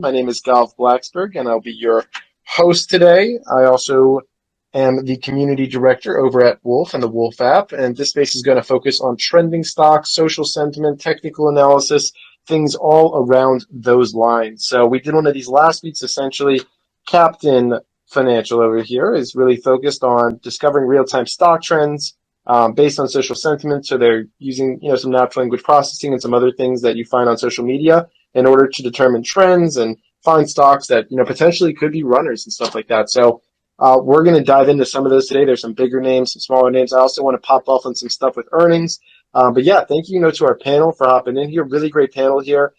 My name is Golf Blacksburg, and I'll be your host today. I also am the community director over at Wolf and the Wolf app, and this space is going to focus on trending stocks, social sentiment, technical analysis, things all around those lines. So we did one of these last weeks, essentially. Captain Financial over here is really focused on discovering real-time stock trends based on social sentiment. So they're using, some natural language processing and some other things that you find on social media in order to determine trends and find stocks that potentially could be runners and stuff like that. So we're going to dive into some of those today. There's some bigger names, some smaller names. I also want to pop off on some stuff with earnings. But yeah, thank you, to our panel for hopping in here. Really great panel here.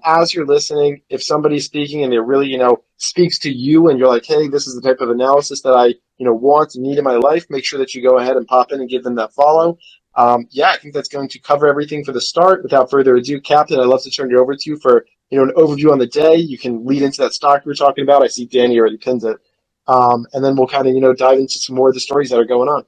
As you're listening, if somebody's speaking and they're really, speaks to you and you're like, hey, this is the type of analysis that I, want and need in my life, make sure that you go ahead and pop in and give them that follow. I think that's going to cover everything for the start. Without further ado, Captain, I'd love to turn it over to you for, an overview on the day. You can lead into that stock we were talking about. I see Danny already pinned it. And then we'll kind of, dive into some more of the stories that are going on.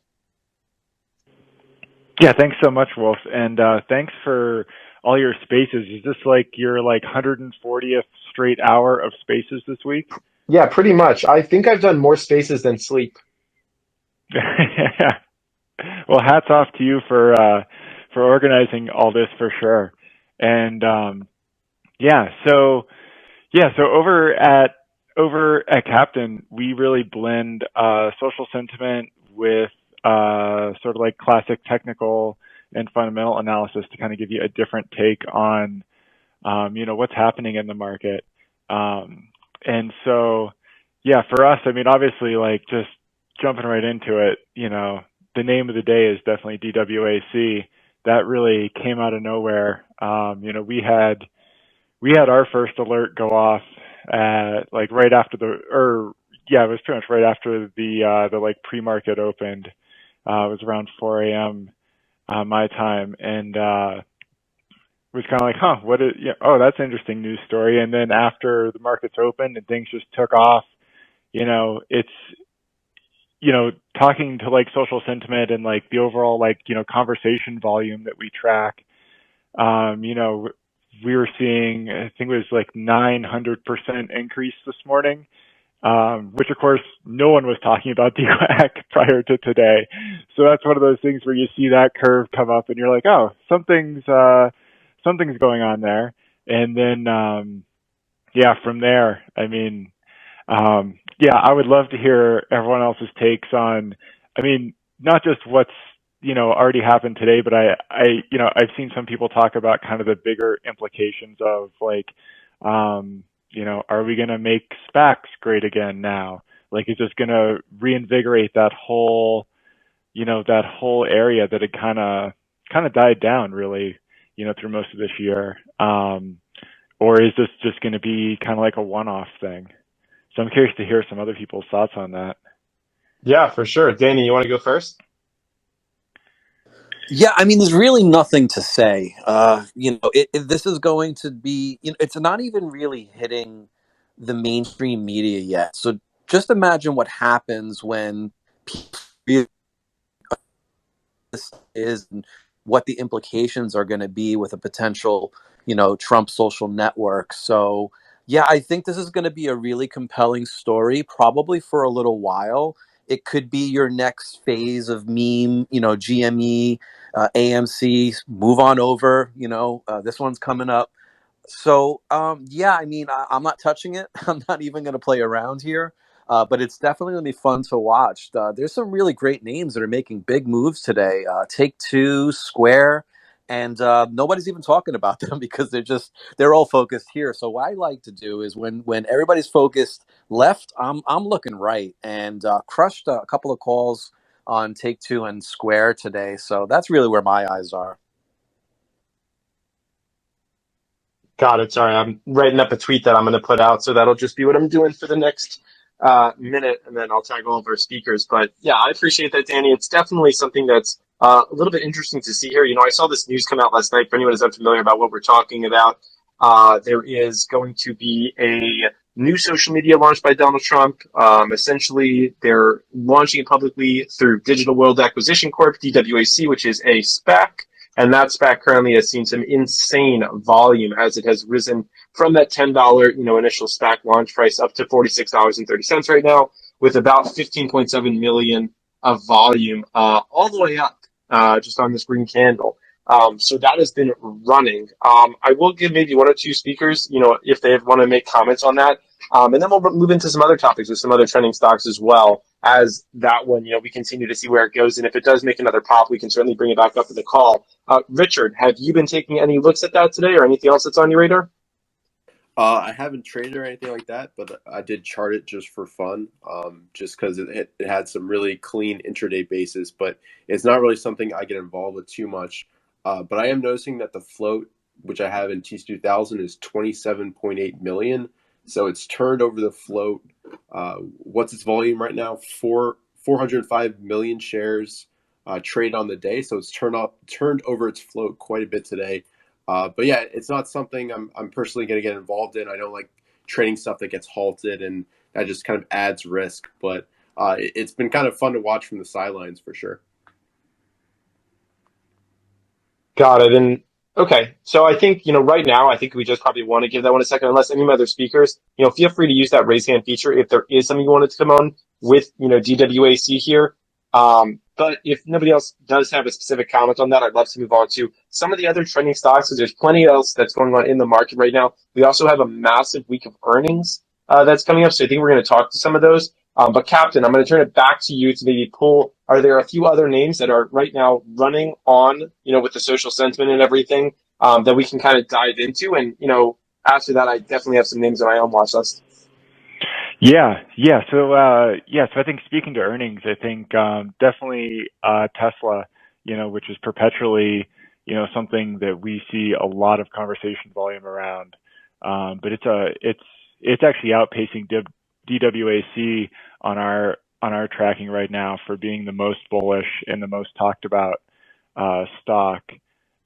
Yeah, thanks so much, Wolf. And thanks for all your spaces. Is this like your 140th straight hour of spaces this week? Yeah, pretty much. I think I've done more spaces than sleep. Yeah. Well, hats off to you for organizing all this for sure. And so over at Captain, we really blend social sentiment with sort of like classic technical and fundamental analysis to kind of give you a different take on what's happening in the market. And so for us, I mean, obviously, just jumping right into it, the name of the day is definitely DWAC. That really came out of nowhere. We had our first alert go off at right after it was pretty much right after the pre-market opened. It was around 4 a.m. My time, and it was kind of like, that's an interesting news story. And then after the markets opened and things just took off, it's talking to social sentiment and the overall conversation volume that we track. We were seeing, I think it was 900% increase this morning, which of course no one was talking about DWAC prior to today. So that's one of those things where you see that curve come up and you're like, oh, something's going on there. And then, from there, I mean, I would love to hear everyone else's takes on, I mean, not just what's, already happened today, but I've seen some people talk about kind of the bigger implications of are we going to make SPACs great again now? Is this going to reinvigorate that whole area that had kind of died down really, through most of this year? Or is this just going to be kind of like a one-off thing? So I'm curious to hear some other people's thoughts on that. Yeah, for sure. Danny, you want to go first? Yeah, I mean, there's really nothing to say. This is going to be, it's not even really hitting the mainstream media yet. So just imagine what happens when people this is and what the implications are going to be with a potential, Trump social network. So, yeah, I think this is going to be a really compelling story, probably for a little while. It could be your next phase of meme, GME, AMC, move on over, this one's coming up. So, I mean, I'm not touching it. I'm not even going to play around here. But it's definitely going to be fun to watch. There's some really great names that are making big moves today. Take-Two, Square, and nobody's even talking about them because they're all focused here. So what I like to do is when everybody's focused left, I'm looking right, and crushed a couple of calls on Take-Two and Square today. So that's really where my eyes are. Got it. Sorry, I'm writing up a tweet that I'm going to put out, so that'll just be what I'm doing for the next minute, and then I'll tag all of our speakers. But yeah, I appreciate that, Danny. It's definitely something that's a little bit interesting to see here. I saw this news come out last night. For anyone who's unfamiliar about what we're talking about, there is going to be a new social media launched by Donald Trump. Essentially, they're launching it publicly through Digital World Acquisition Corp, DWAC, which is a SPAC. And that SPAC currently has seen some insane volume as it has risen from that $10, initial SPAC launch price up to $46.30 right now, with about 15.7 million of volume, all the way up, just on this green candle. So that has been running. I will give maybe one or two speakers, if they want to make comments on that. And then we'll move into some other topics with some other trending stocks as well as that one, we continue to see where it goes. And if it does make another pop, we can certainly bring it back up in the call. Richard, have you been taking any looks at that today or anything else that's on your radar? I haven't traded or anything like that, but I did chart it just for fun, just because it had some really clean intraday basis, but it's not really something I get involved with too much. But I am noticing that the float, which I have in TC2000, is 27.8 million. So it's turned over the float. What's its volume right now? 405 million shares trade on the day. So it's turned over its float quite a bit today. But yeah, it's not something I'm personally going to get involved in. I don't like trading stuff that gets halted, and that just kind of adds risk. But it's been kind of fun to watch from the sidelines for sure. Got it. And okay, so I think, right now, I think we just probably want to give that one a second, unless any other speakers, feel free to use that raise hand feature if there is something you wanted to come on with, DWAC here. But if nobody else does have a specific comment on that, I'd love to move on to some of the other trending stocks, because there's plenty else that's going on in the market right now. We also have a massive week of earnings that's coming up, so I think we're going to talk to some of those. But Captain, I'm going to turn it back to you to maybe pull. Are there a few other names that are right now running on, with the social sentiment and everything, that we can kind of dive into? And, after that, I definitely have some names on my own watch list. Yeah. So I think speaking to earnings, I think definitely Tesla, which is perpetually, something that we see a lot of conversation volume around. But it's actually outpacing DWAC on our tracking right now for being the most bullish and the most talked about stock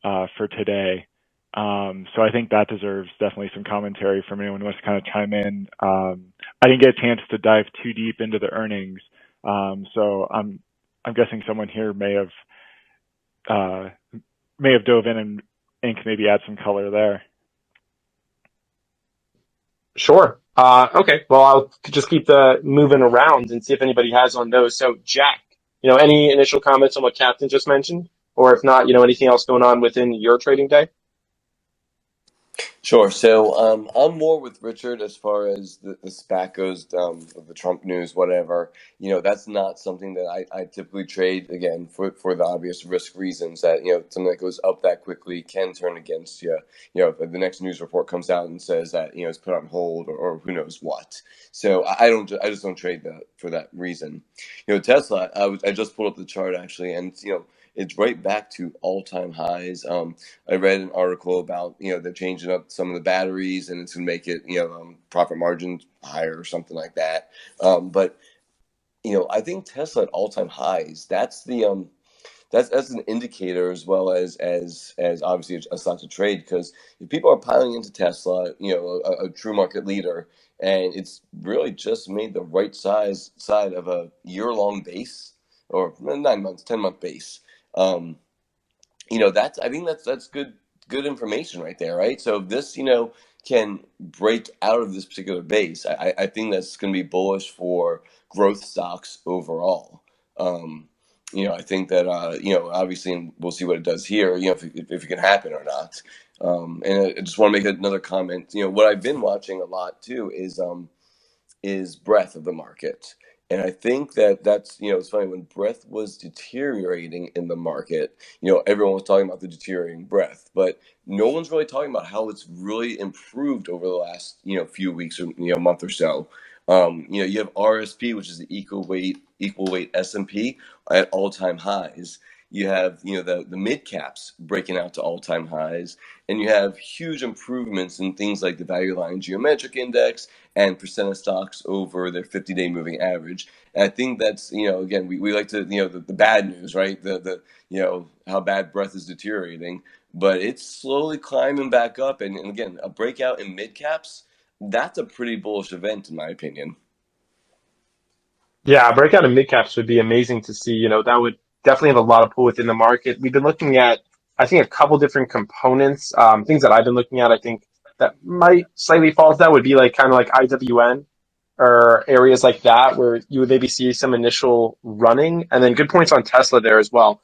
for today. So I think that deserves definitely some commentary from anyone who wants to kind of chime in. I didn't get a chance to dive too deep into the earnings, so I'm guessing someone here may have dove in and can maybe add some color there. Sure. Okay. Well, I'll just keep moving around and see if anybody has on those. So, Jack, any initial comments on what Captain just mentioned? Or if not, anything else going on within your trading day? Sure. So I'm more with Richard as far as the SPAC goes, with the Trump news, whatever. That's not something that I typically trade, again, for the obvious risk reasons that, something that goes up that quickly can turn against you. If the next news report comes out and says that, it's put on hold or who knows what. So I just don't trade that for that reason. Tesla, I just pulled up the chart actually, and, it's right back to all-time highs. I read an article about, they're changing up some of the batteries and it's going to make it, profit margins higher or something like that. But I think Tesla at all-time highs, that's an indicator as well as obviously a stock to trade, because if people are piling into Tesla, a true market leader, and it's really just made the right side of a year-long base or 9 months, 10-month base. I think that's good information right there, right? So if this, can break out of this particular base, I think that's going to be bullish for growth stocks overall. I think that, obviously, and we'll see what it does here, if it can happen or not. And I just want to make another comment. What I've been watching a lot too is breadth of the market. And I think that's, it's funny, when breadth was deteriorating in the market, everyone was talking about the deteriorating breadth, but no one's really talking about how it's really improved over the last, few weeks or, month or so. You have RSP, which is the equal weight S&P at all-time highs. You have, the mid caps breaking out to all-time highs, and you have huge improvements in things like the value line geometric index and percent of stocks over their 50-day moving average. And I think that's, again, we like to, the bad news, right? The how bad breadth is deteriorating, but it's slowly climbing back up. And again, a breakout in mid caps, that's a pretty bullish event in my opinion. Yeah, breakout in mid caps would be amazing to see. That would definitely have a lot of pull within the market. We've been looking at I think a couple different components, things that I've been looking at, I think that might slightly fall to that would be like kind of like IWN or areas like that where you would maybe see some initial running, and then good points on Tesla there as well.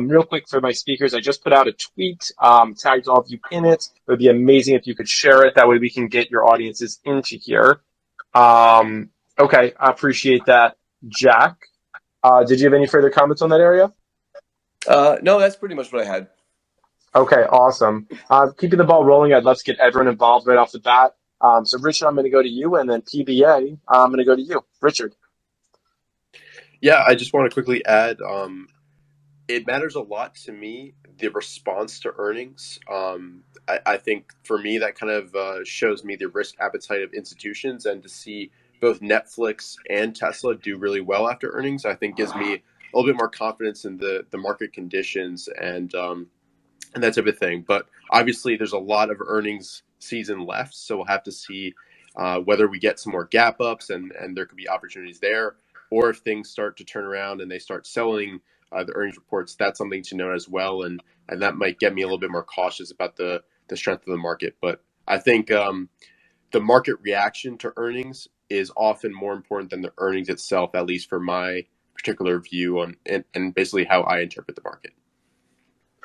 Real quick for my speakers, I just put out a tweet, tagged all of you in it. It would be amazing if you could share it. That way we can get your audiences into here. Okay, I appreciate that, Jack. Did you have any further comments on that area? No, that's pretty much what I had. Okay, awesome. Keeping the ball rolling, I'd love to get everyone involved right off the bat. So, Richard, I'm going to go to you, and then PBA, I'm going to go to you. Richard. Yeah, I just want to quickly add, it matters a lot to me, the response to earnings. I think for me, that kind of shows me the risk appetite of institutions, and to see both Netflix and Tesla do really well after earnings, I think gives me a little bit more confidence in the market conditions and that type of thing. But obviously, there's a lot of earnings season left, so we'll have to see whether we get some more gap ups and there could be opportunities there, or if things start to turn around and they start selling the earnings reports. That's something to note as well, and that might get me a little bit more cautious about the strength of the market. But I think the market reaction to earnings is often more important than the earnings itself, at least for my particular view on and basically how I interpret the market.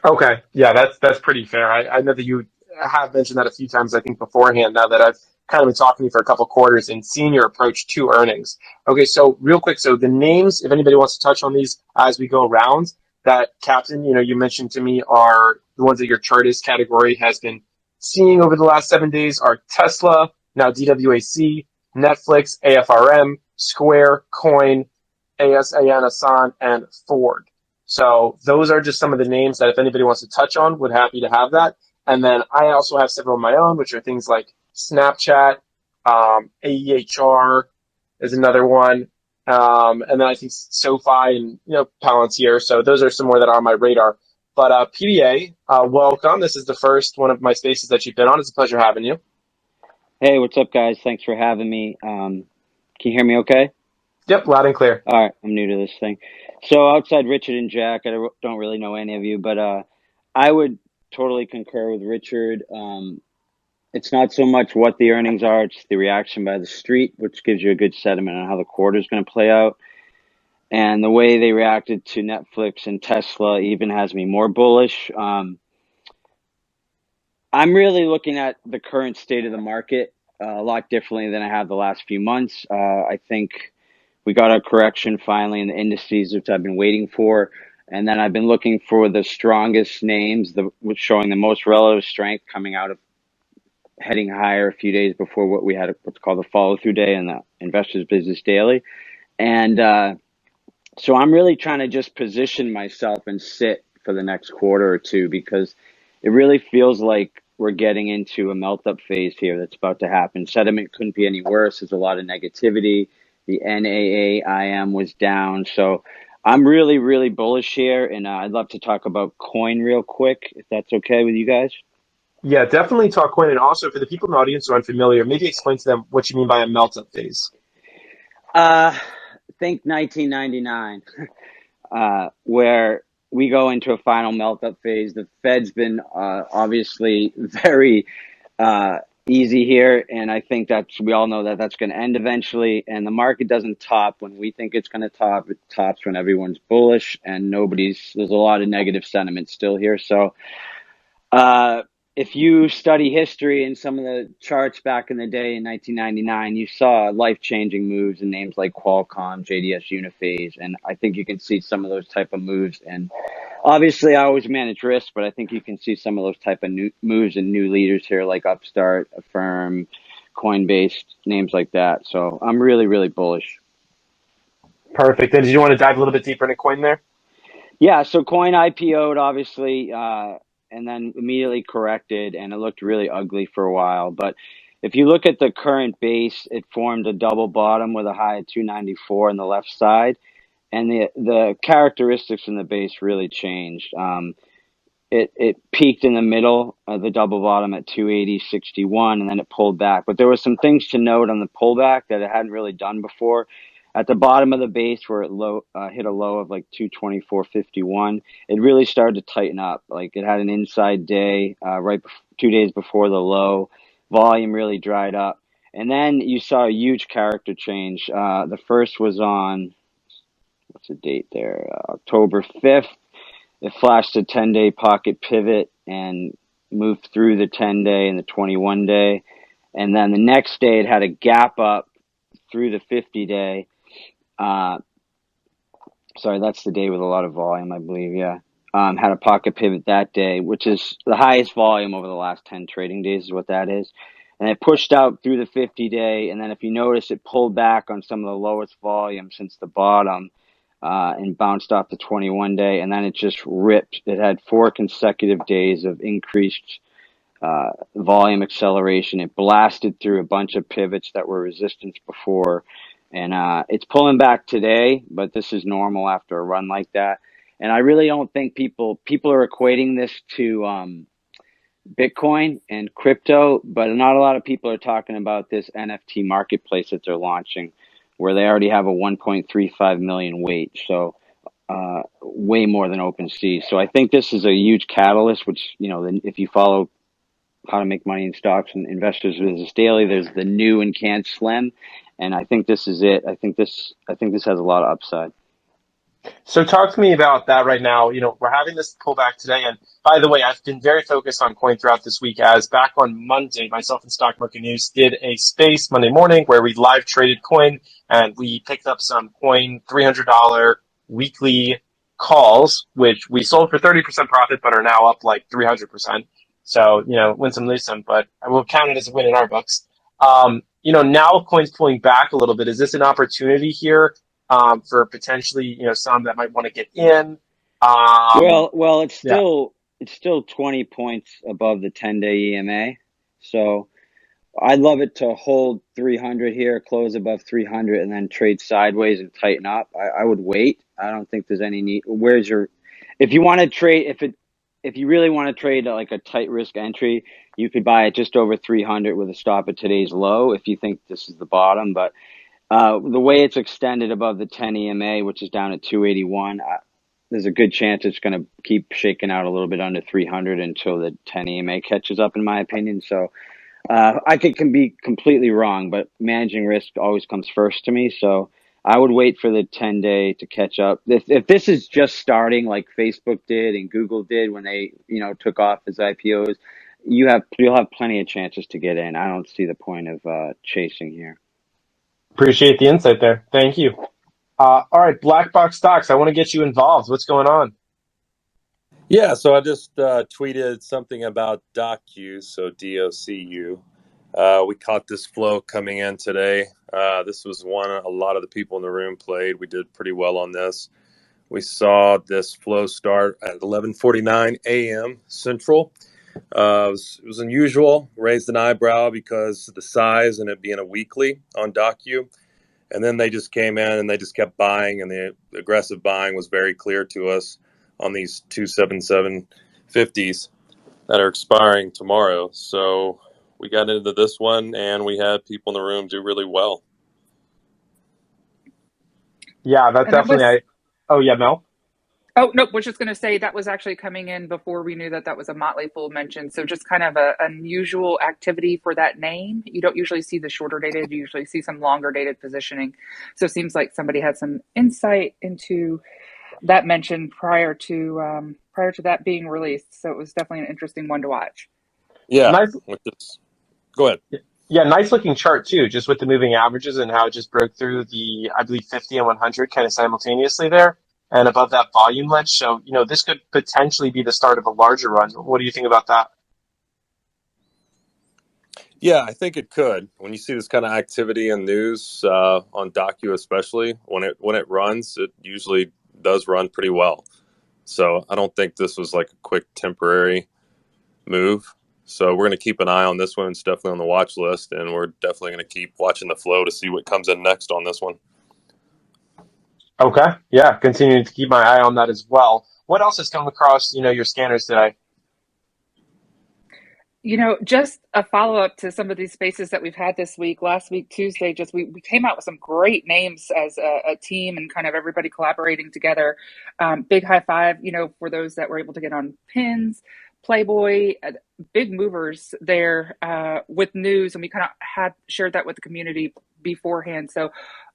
Okay, yeah, that's pretty fair. I know that you have mentioned that a few times, I think, beforehand, now that I've kind of been talking to you for a couple quarters and seen your approach to earnings. Okay, so real quick, so the names, if anybody wants to touch on these as we go around, that Captain, you mentioned to me are the ones that your Chartist category has been seeing over the last 7 days are Tesla, now DWAC, Netflix, AFRM, Square, Coin, ASAN, Asan, and Ford. So those are just some of the names that if anybody wants to touch on, would happy to have that. And then I also have several of my own, which are things like Snapchat, AEHR is another one. And then I think SoFi and, Palantir. So those are some more that are on my radar. But PDA, welcome. This is the first one of my spaces that you've been on. It's a pleasure having you. Hey, what's up, guys? Thanks for having me. Can you hear me okay? Yep, loud and clear. All right, I'm new to this thing. So outside Richard and Jack, I don't really know any of you, but I would totally concur with Richard. It's not so much what the earnings are, it's the reaction by the street, which gives you a good sentiment on how the quarter is going to play out. And the way they reacted to Netflix and Tesla even has me more bullish. I'm really looking at the current state of the market a lot differently than I have the last few months. I think we got a correction finally in the indices, which I've been waiting for. And then I've been looking for the strongest names, showing the most relative strength coming out of heading higher a few days before what we had what's called the follow-through day and the Investors Business Daily. And so I'm really trying to just position myself and sit for the next quarter or two, because it really feels like we're getting into a melt-up phase here that's about to happen. Sentiment couldn't be any worse. There's a lot of negativity. The NAAIM was down. So I'm really, really bullish here, and I'd love to talk about coin real quick, if that's okay with you guys. Yeah, definitely talk coin. And also for the people in the audience who are unfamiliar, maybe explain to them what you mean by a melt-up phase. Think 1999, where we go into a final melt-up phase. The Fed's been obviously very easy here, and I think we all know that that's going to end eventually. And the market doesn't top when we think it's going to top. It tops when everyone's bullish, and there's a lot of negative sentiment still here. So if you study history and some of the charts back in the day in 1999, you saw life-changing moves in names like Qualcomm, JDS Uniphase, and I think you can see some of those type of moves. And obviously, I always manage risk, but I think you can see some of those type of new moves and new leaders here, like Upstart, Affirm, Coinbase, names like that. So I'm really, really bullish. Perfect. And did you want to dive a little bit deeper into coin there? Yeah, so Coin IPO'd, obviously, and then immediately corrected, and it looked really ugly for a while. But if you look at the current base, it formed a double bottom with a high of 294 on the left side, and the characteristics in the base really changed. It peaked in the middle of the double bottom at 280.61, and then it pulled back. But there were some things to note on the pullback that it hadn't really done before. At the bottom of the base where it hit a low of like 224.51, it really started to tighten up. Like it had an inside day 2 days before the low. Volume really dried up. And then you saw a huge character change. The first was on, what's the date there? October 5th. It flashed a 10-day pocket pivot and moved through the 10-day and the 21-day. And then the next day it had a gap up through the 50-day. Sorry, that's the day with a lot of volume, I believe. Yeah. Had a pocket pivot that day, which is the highest volume over the last 10 trading days is what that is. And it pushed out through the 50-day. And then if you notice, it pulled back on some of the lowest volume since the bottom and bounced off the 21-day. And then it just ripped. It had 4 consecutive days of increased volume acceleration. It blasted through a bunch of pivots that were resistance before. And it's pulling back today, but this is normal after a run like that. And I really don't think people are equating this to Bitcoin and crypto, but not a lot of people are talking about this NFT marketplace that they're launching, where they already have a 1.35 million weight. So way more than OpenSea. So I think this is a huge catalyst, which, if you follow How to Make Money in Stocks and Investors Business Daily, there's the new and can't slim. And I think this is it. I think this has a lot of upside. So talk to me about that right now. We're having this pullback today. And by the way, I've been very focused on coin throughout this week, as back on Monday, myself and Stock Market News did a space Monday morning where we live traded coin and we picked up some coin $300 weekly calls, which we sold for 30% profit, but are now up like 300%. So, win some, lose some, but I will count it as a win in our books. Now coin's pulling back a little bit. Is this an opportunity here? For potentially, some that might want to get in. Well, it's Yeah. still 20 points above the 10-day EMA. So I'd love it to hold 300 here, close above 300, and then trade sideways and tighten up. I would wait. I don't think there's any need. If you want to trade, if you really want to trade like a tight risk entry, you could buy it just over 300 with a stop at today's low if you think this is the bottom. But the way it's extended above the 10 EMA, which is down at 281, there's a good chance it's going to keep shaking out a little bit under 300 until the 10 EMA catches up, in my opinion. So I can be completely wrong, but managing risk always comes first to me. So I would wait for the 10-day to catch up. If this is just starting like Facebook did and Google did when they took off as IPOs, you'll have plenty of chances to get in. I don't see the point of chasing here. Appreciate the insight there. Thank you. All right, Black Box Stocks, I want to get you involved. What's going on? Yeah, so I just tweeted something about DOCU, so DOCU. We caught this flow coming in today. This was one a lot of the people in the room played. We did pretty well on this. We saw this flow start at 11:49 a.m. Central. It was unusual, raised an eyebrow because of the size and it being a weekly on DOCU. And then they just came in and they just kept buying, and the aggressive buying was very clear to us on these 277.50s that are expiring tomorrow. So we got into this one and we had people in the room do really well. Yeah, that And definitely. Oh, yeah, Mel? Oh, no, was just going to say that was actually coming in before we knew that was a Motley Fool mention. So just kind of an unusual activity for that name. You don't usually see the shorter dated. You usually see some longer dated positioning. So it seems like somebody had some insight into that mention prior to that being released. So it was definitely an interesting one to watch. Yeah. Nice. Go ahead. Yeah, nice looking chart too, just with the moving averages and how it just broke through the, I believe, 50 and 100 kind of simultaneously there and above that volume ledge. So, this could potentially be the start of a larger run. What do you think about that? Yeah, I think it could. When you see this kind of activity and news on DOCU, especially when it runs, it usually does run pretty well. So I don't think this was like a quick temporary move. So we're going to keep an eye on this one. It's definitely on the watch list, and we're definitely going to keep watching the flow to see what comes in next on this one. Okay. Yeah, continuing to keep my eye on that as well. What else has come across, your scanners today? Just a follow up to some of these spaces that we've had this week. Last week, Tuesday, just we came out with some great names as a team and kind of everybody collaborating together. Big high five, for those that were able to get on pins, Playboy, big movers there with news, and we kind of had shared that with the community beforehand. So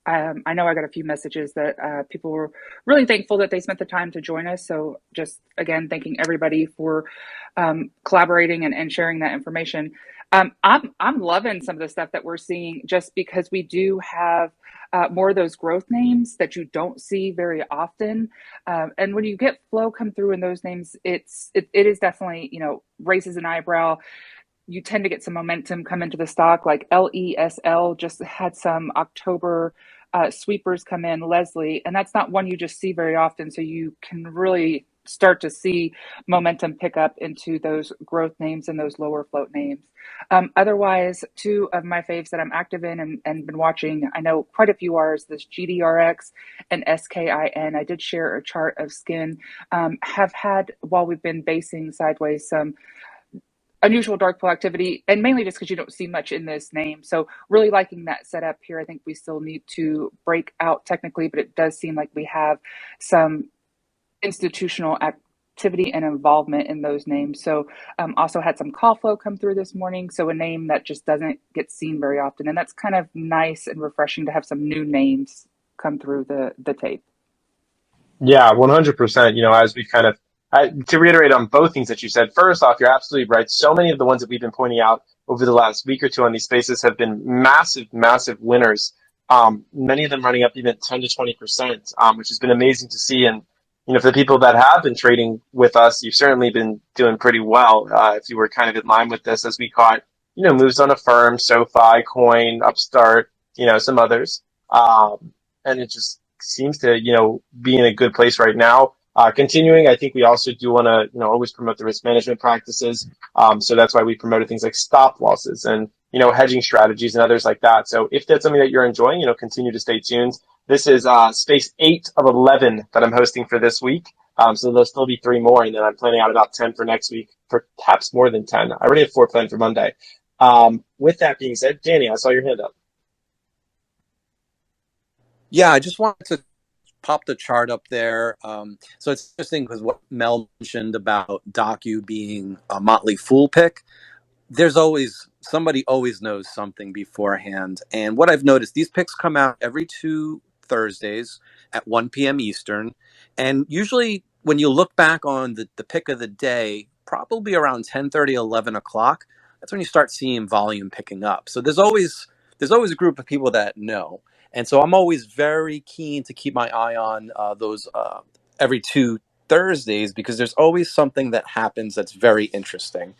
I know I got a few messages that people were really thankful that they spent the time to join us. So just again, thanking everybody for collaborating and sharing that information. I'm loving some of the stuff that we're seeing just because we do have more of those growth names that you don't see very often. And when you get flow come through in those names, it is definitely, raises an eyebrow. You tend to get some momentum come into the stock, like LESL just had some October sweepers come in, Leslie, and that's not one you just see very often. So you can really start to see momentum pick up into those growth names and those lower float names. Otherwise, two of my faves that I'm active in and been watching, I know quite a few are, is this GDRX and SKIN. I did share a chart of skin, have had, while we've been basing sideways, some unusual dark pool activity, and mainly just because you don't see much in this name. So really liking that setup here. I think we still need to break out technically, but it does seem like we have some institutional activity and involvement in those names. So also had some call flow come through this morning. So a name that just doesn't get seen very often. And that's kind of nice and refreshing to have some new names come through the tape. Yeah, 100%. As we kind of, to reiterate on both things that you said, first off, you're absolutely right. So many of the ones that we've been pointing out over the last week or two on these spaces have been massive, massive winners. Many of them running up even 10 to 20%, which has been amazing to see. And, for the people that have been trading with us, you've certainly been doing pretty well. If you were kind of in line with this, as we caught, moves on Affirm, SoFi, Coin, Upstart, some others. And it just seems to, be in a good place right now. Continuing, I think we also do want to, always promote the risk management practices. So that's why we promoted things like stop losses and, hedging strategies and others like that. So if that's something that you're enjoying, continue to stay tuned. This is space 8 of 11 that I'm hosting for this week. So there'll still be 3 more, and then I'm planning out about 10 for next week, perhaps more than 10. I already have 4 planned for Monday. With that being said, Danny, I saw your hand up. Yeah, I just wanted to pop the chart up there. So it's interesting because what Mel mentioned about Docu being a Motley Fool pick. There's always somebody always knows something beforehand. And what I've noticed, these picks come out every 2 Thursdays at 1 p.m. Eastern. And usually when you look back on the pick of the day, probably around 10:30, 11 o'clock, that's when you start seeing volume picking up. So there's always a group of people that know. And so I'm always very keen to keep my eye on those every 2 Thursdays, because there's always something that happens that's very interesting.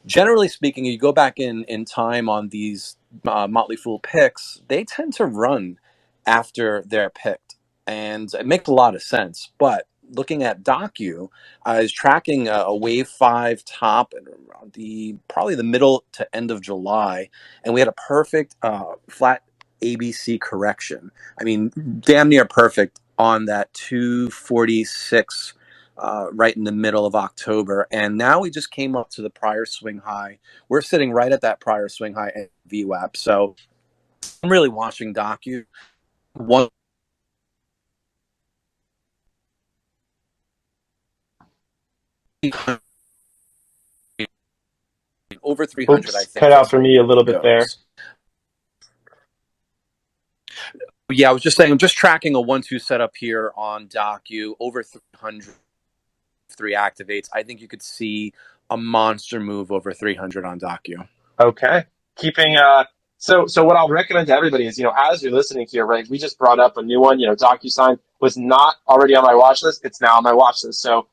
Generally speaking, you go back in time on these Motley Fool picks, they tend to run after they're picked. And it makes a lot of sense. But looking at Docu, I was tracking a wave 5 top around probably the middle to end of July, and we had a perfect flat ABC correction. I mean, damn near perfect on that 246 right in the middle of October. And now we just came up to the prior swing high. We're sitting right at that prior swing high at VWAP. So I'm really watching Docu. One over 300, I Oops, think cut out that's for where me a little bit there. goes. Yeah, I was just saying, I'm just tracking a 1-2 setup here on Docu over 300. 3 activates. I think you could see a monster move over 300 on Docu. Okay. Keeping so what I'll recommend to everybody is, as you're listening here, right, we just brought up a new one, DocuSign was not already on my watch list. It's now on my watch list. So,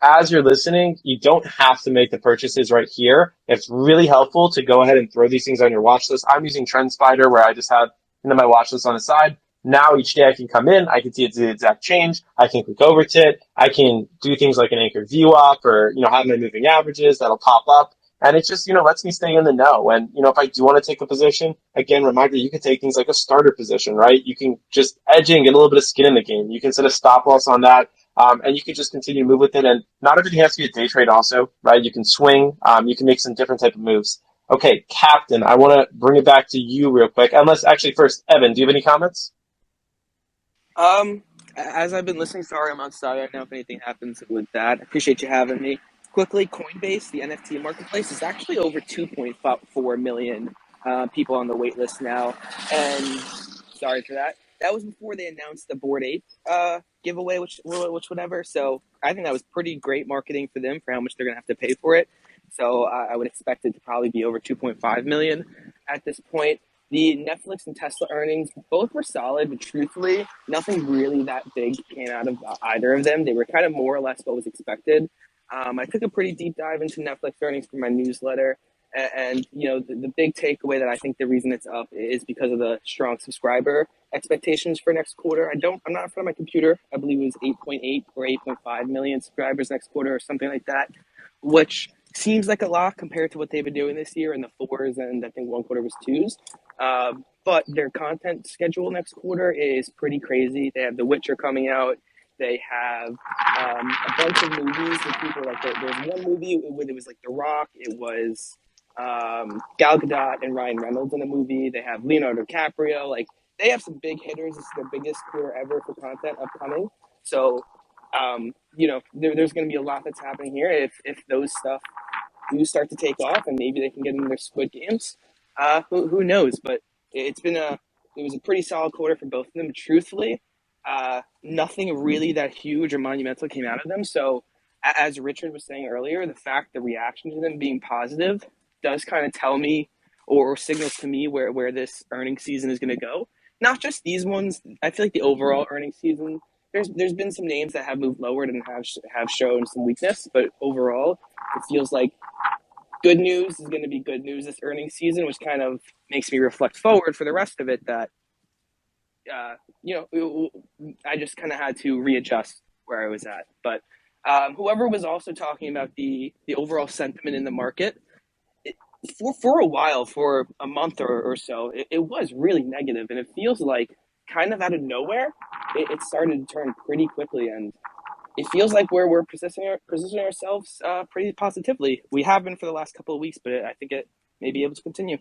as you're listening, you don't have to make the purchases right here. It's really helpful to go ahead and throw these things on your watch list. I'm using TrendSpider, where I just have my watch list on the side. Now each day I can come in, I can see it's the exact change. I can click over to it. I can do things like an anchor view up, or, have my moving averages that'll pop up. And it just, lets me stay in the know. And, if I do want to take a position, again, reminder, you can take things like a starter position, right? You can just edge in, get a little bit of skin in the game. You can set a stop loss on that. And you can just continue to move with it. And not everything has to be a day trade also, right? You can swing. You can make some different type of moves. Okay, Captain, I want to bring it back to you real quick. Unless, actually, first, Evan, do you have any comments? As I've been listening, sorry I'm outside right now if anything happens with that. I appreciate you having me. Quickly, Coinbase, the NFT marketplace, is actually over 2.4 million people on the wait list now. And sorry for that. That was before they announced the Bored Ape giveaway, which whatever. So I think that was pretty great marketing for them for how much they're going to have to pay for it. So I would expect it to probably be over 2.5 million at this point. The Netflix and Tesla earnings both were solid, but truthfully, nothing really that big came out of either of them. They were kind of more or less what was expected. I took a pretty deep dive into Netflix earnings for my newsletter, and you know the big takeaway that I think the reason it's up is because of the strong subscriber expectations for next quarter. I'm not in front of my computer. I believe it was 8.8 or 8.5 million subscribers next quarter or something like that, which seems like a lot compared to what they've been doing this year in the fours, and I think one quarter was twos. But their content schedule next quarter is pretty crazy. They have The Witcher coming out. They have a bunch of movies that people like. There's one movie where it was like The Rock. It was Gal Gadot and Ryan Reynolds in the movie. They have Leonardo DiCaprio. Like they have some big hitters. It's their biggest quarter ever for content upcoming. So you know, there's going to be a lot that's happening here. If those stuff do start to take off and maybe they can get into their Squid Games, who knows? But it was a pretty solid quarter for both of them. Truthfully, nothing really that huge or monumental came out of them. So as Richard was saying earlier, the reaction to them being positive does kind of tell me or signals to me where this earnings season is going to go. Not just these ones. I feel like the overall earnings season, there's been some names that have moved lower and have shown some weakness, but overall, it feels like good news is going to be good news this earnings season, which kind of makes me reflect forward for the rest of it that, you know, I just kind of had to readjust where I was at. But whoever was also talking about the overall sentiment in the market, for a while, for a month or so, it was really negative, and it feels like kind of out of nowhere, it started to turn pretty quickly, and it feels like we're positioning ourselves pretty positively. We have been for the last couple of weeks, but I think it may be able to continue.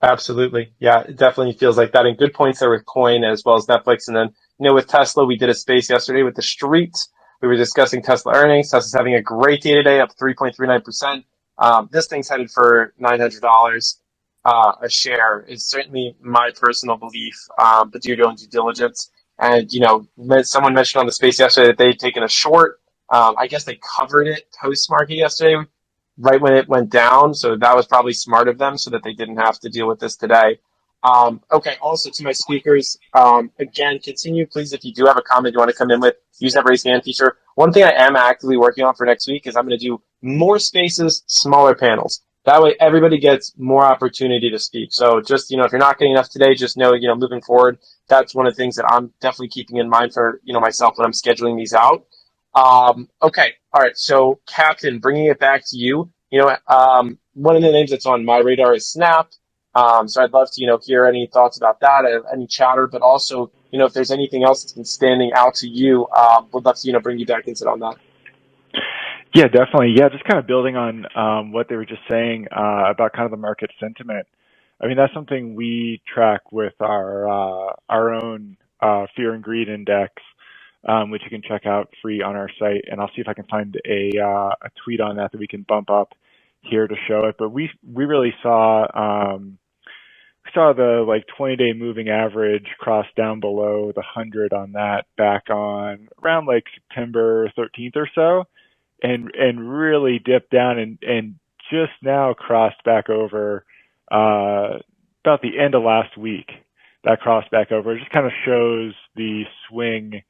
Absolutely. Yeah, it definitely feels like that. And good points there with Coin as well as Netflix. And then, you know, with Tesla, we did a space yesterday with the street. We were discussing Tesla earnings. Tesla's having a great day today, up 3.39%. This thing's headed for $900 a share is certainly my personal belief, but do your own due diligence. And, you know, someone mentioned on the space yesterday that they'd taken a short. I guess they covered it post-market yesterday, right when it went down. So that was probably smart of them so that they didn't have to deal with this today. Okay, also to my speakers, again, continue, please, if you do have a comment you want to come in with, use that raise hand feature. One thing I am actively working on for next week is I'm going to do more spaces, smaller panels. That way everybody gets more opportunity to speak. So just, you know, if you're not getting enough today, just know, you know, moving forward, that's one of the things that I'm definitely keeping in mind for, you know, myself when I'm scheduling these out. Okay. All right. So, Captain, bringing it back to you. You know, one of the names that's on my radar is Snap. So I'd love to, you know, hear any thoughts about that, any chatter, but also, you know, if there's anything else that's been standing out to you, would love to, you know, bring you back into on that. Yeah, definitely. Yeah, just kind of building on what they were just saying about kind of the market sentiment. I mean, that's something we track with our own fear and greed index, which you can check out free on our site. And I'll see if I can find a tweet on that we can bump up here to show it. But we really saw the like 20-day moving average cross down below the 100 on that back on around like September 13th or so, and really dipped down and just now crossed back over about the end of last week. That crossed back over. It just kind of shows the swing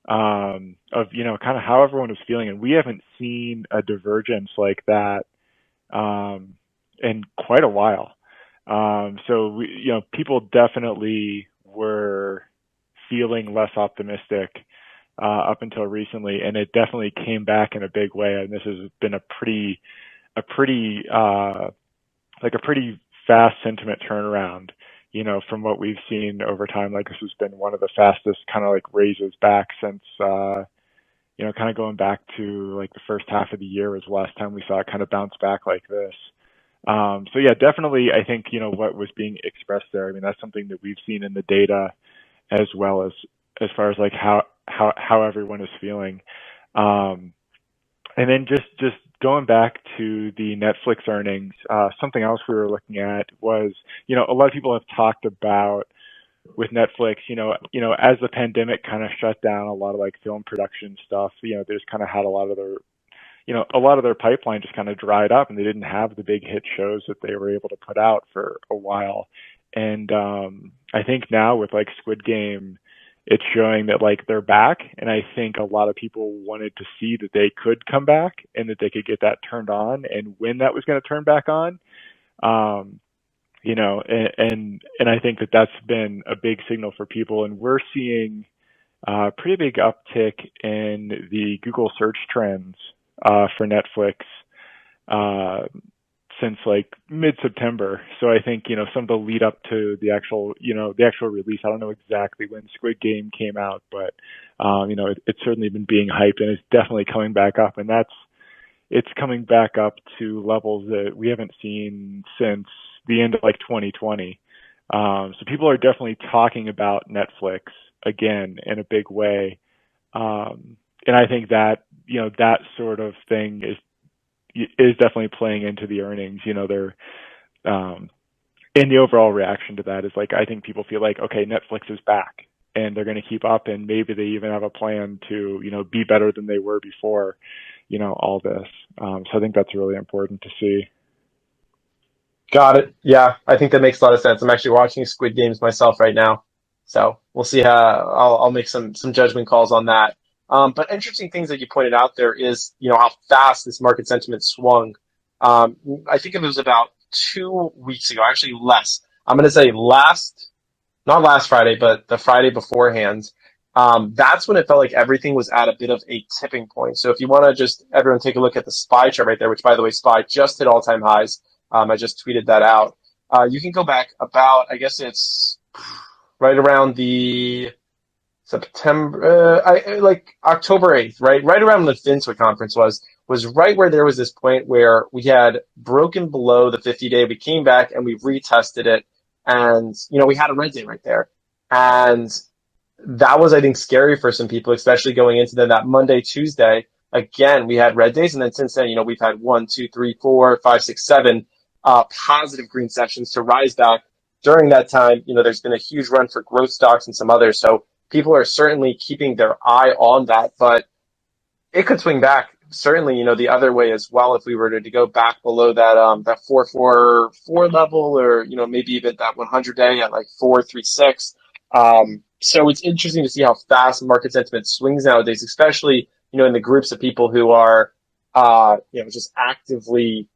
of, you know, kind of how everyone was feeling. And we haven't seen a divergence like that in quite a while. So, you know, people definitely were feeling less optimistic up until recently, and it definitely came back in a big way. And this has been a pretty fast sentiment turnaround from what we've seen over time, like this has been one of the fastest kind of like raises back since, kind of going back to like the first half of the year was the last time we saw it kind of bounce back like this. So yeah, definitely, I think, what was being expressed there. I mean, that's something that we've seen in the data as well as far as like how everyone is feeling. And then just going back to the Netflix earnings, something else we were looking at was, a lot of people have talked about with Netflix, as the pandemic kind of shut down a lot of like film production stuff, they just kind of had a lot of their pipeline just kind of dried up, and they didn't have the big hit shows that they were able to put out for a while. And I think now with like Squid Game, it's showing that like they're back, and I think a lot of people wanted to see that they could come back and that they could get that turned on, and when that was going to turn back on. And I think that that's been a big signal for people, and we're seeing a pretty big uptick in the Google search trends for Netflix since like mid-September. So I think, some of the lead up to the actual release, I don't know exactly when Squid Game came out, but, it's certainly been being hyped, and it's definitely coming back up. And it's coming back up to levels that we haven't seen since the end of like 2020. So people are definitely talking about Netflix again in a big way. And I think that, that sort of thing is definitely playing into the earnings. They're, and the overall reaction to that is like, I think people feel like, okay, Netflix is back and they're going to keep up, and maybe they even have a plan to, be better than they were before, all this. So I think that's really important to see. Got it. Yeah, I think that makes a lot of sense. I'm actually watching Squid Games myself right now, so we'll see how I'll make some judgment calls on that. But interesting things that you pointed out there is how fast this market sentiment swung. I think it was about 2 weeks ago, actually less. I'm going to say not last Friday, but the Friday beforehand. That's when it felt like everything was at a bit of a tipping point. So if you want to just everyone take a look at the SPY chart right there, which by the way, SPY just hit all-time highs. I just tweeted that out. You can go back about, I guess it's right around the September, like October 8th, right? Right around the FinTwit conference was right where there was this point where we had broken below the 50-day. We came back and we retested it, and we had a red day right there, and that was, I think, scary for some people, especially going into that Monday, Tuesday. Again, we had red days, and then since then, we've had 1, 2, 3, 4, 5, 6, 7 positive green sessions to rise back. During that time, there's been a huge run for growth stocks and some others. So people are certainly keeping their eye on that, but it could swing back certainly, the other way as well if we were to go back below that 444 level, or maybe even that 100-day at like 436. So it's interesting to see how fast market sentiment swings nowadays, especially in the groups of people who are just actively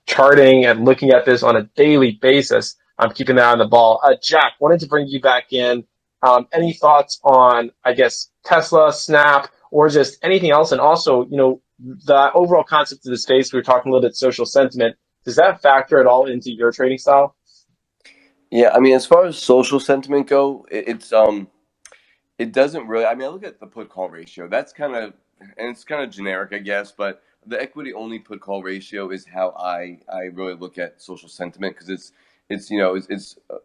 charting and looking at this on a daily basis. I'm keeping that on the ball. Jack, wanted to bring you back in. Any thoughts on, I guess, Tesla, Snap, or just anything else? And also, the overall concept of the space, we were talking a little bit social sentiment. Does that factor at all into your trading style? Yeah, I mean, as far as social sentiment go, it doesn't really. I mean, I look at the put call ratio. That's kind of, and it's kind of generic, I guess. But the equity only put call ratio is how I really look at social sentiment, because it's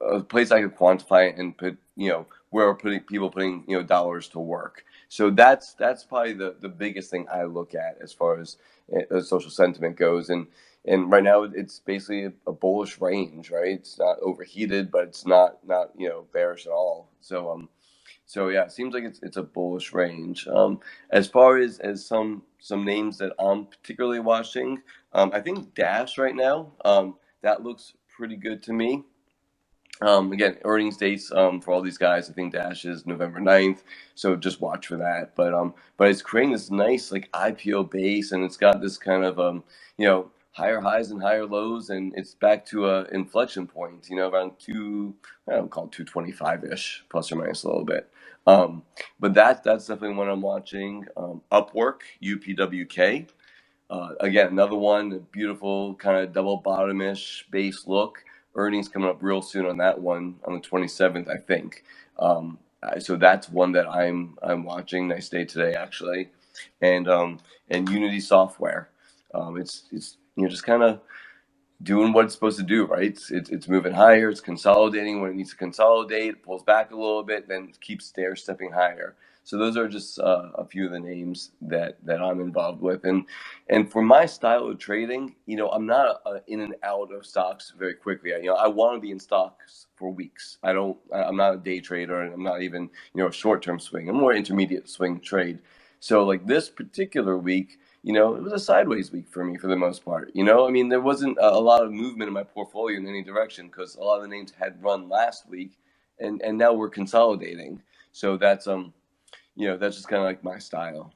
a place I can quantify it and put where we're putting dollars to work. So that's probably the biggest thing I look at as far as social sentiment goes. And right now it's basically a bullish range, right? It's not overheated, but it's not bearish at all. So yeah, it seems like it's a bullish range. As far as some names that I'm particularly watching, I think Dash right now, that looks pretty good to me. Again, earnings dates for all these guys. I think Dash is November 9th, so just watch for that. But it's creating this nice like IPO base, and it's got this kind of higher highs and higher lows, and it's back to a inflection point. Around I don't call it 225-ish, plus or minus a little bit. But that's definitely one I'm watching. Upwork, UPWK. Again, another one, a beautiful kind of double bottom-ish base look. earnings coming up real soon on that one on the 27th, I think. So that's one that I'm watching. Nice day today, actually, and Unity Software. It's just kind of doing what it's supposed to do, right? It's moving higher, it's consolidating when it needs to consolidate, it pulls back a little bit, then keeps stair stepping higher. So those are just a few of the names that I'm involved with, and for my style of trading, I'm not in and out of stocks very quickly. I want to be in stocks for weeks. I'm not a day trader, and I'm not even a short term swing. I'm more intermediate swing trade. So like this particular week, it was a sideways week for me for the most part. I mean, there wasn't a lot of movement in my portfolio in any direction because a lot of the names had run last week, and now we're consolidating. So that's just kind of like my style.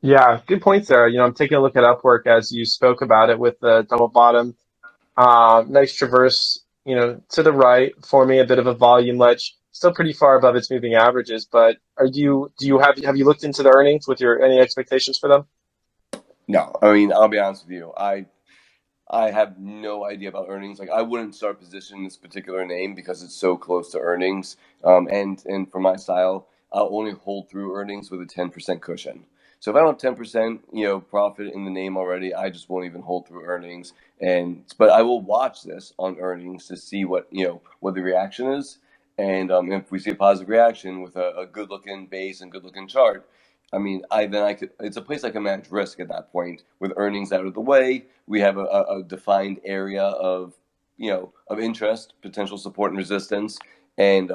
Yeah, good points there. I'm taking a look at Upwork as you spoke about it with the double bottom. Nice traverse, to the right, forming a bit of a volume ledge. Still pretty far above its moving averages, but do you have you looked into the earnings with your any expectations for them? No, I mean, I'll be honest with you. I have no idea about earnings. Like, I wouldn't start positioning this particular name because it's so close to earnings. And for my style, I'll only hold through earnings with a 10% cushion. So if I don't have 10%, profit in the name already, I just won't even hold through earnings. But I will watch this on earnings to see what the reaction is. And if we see a positive reaction with a good looking base and good looking chart, I mean, I could. It's a place I can manage risk at that point. With earnings out of the way, we have a defined area of interest, potential support and resistance, and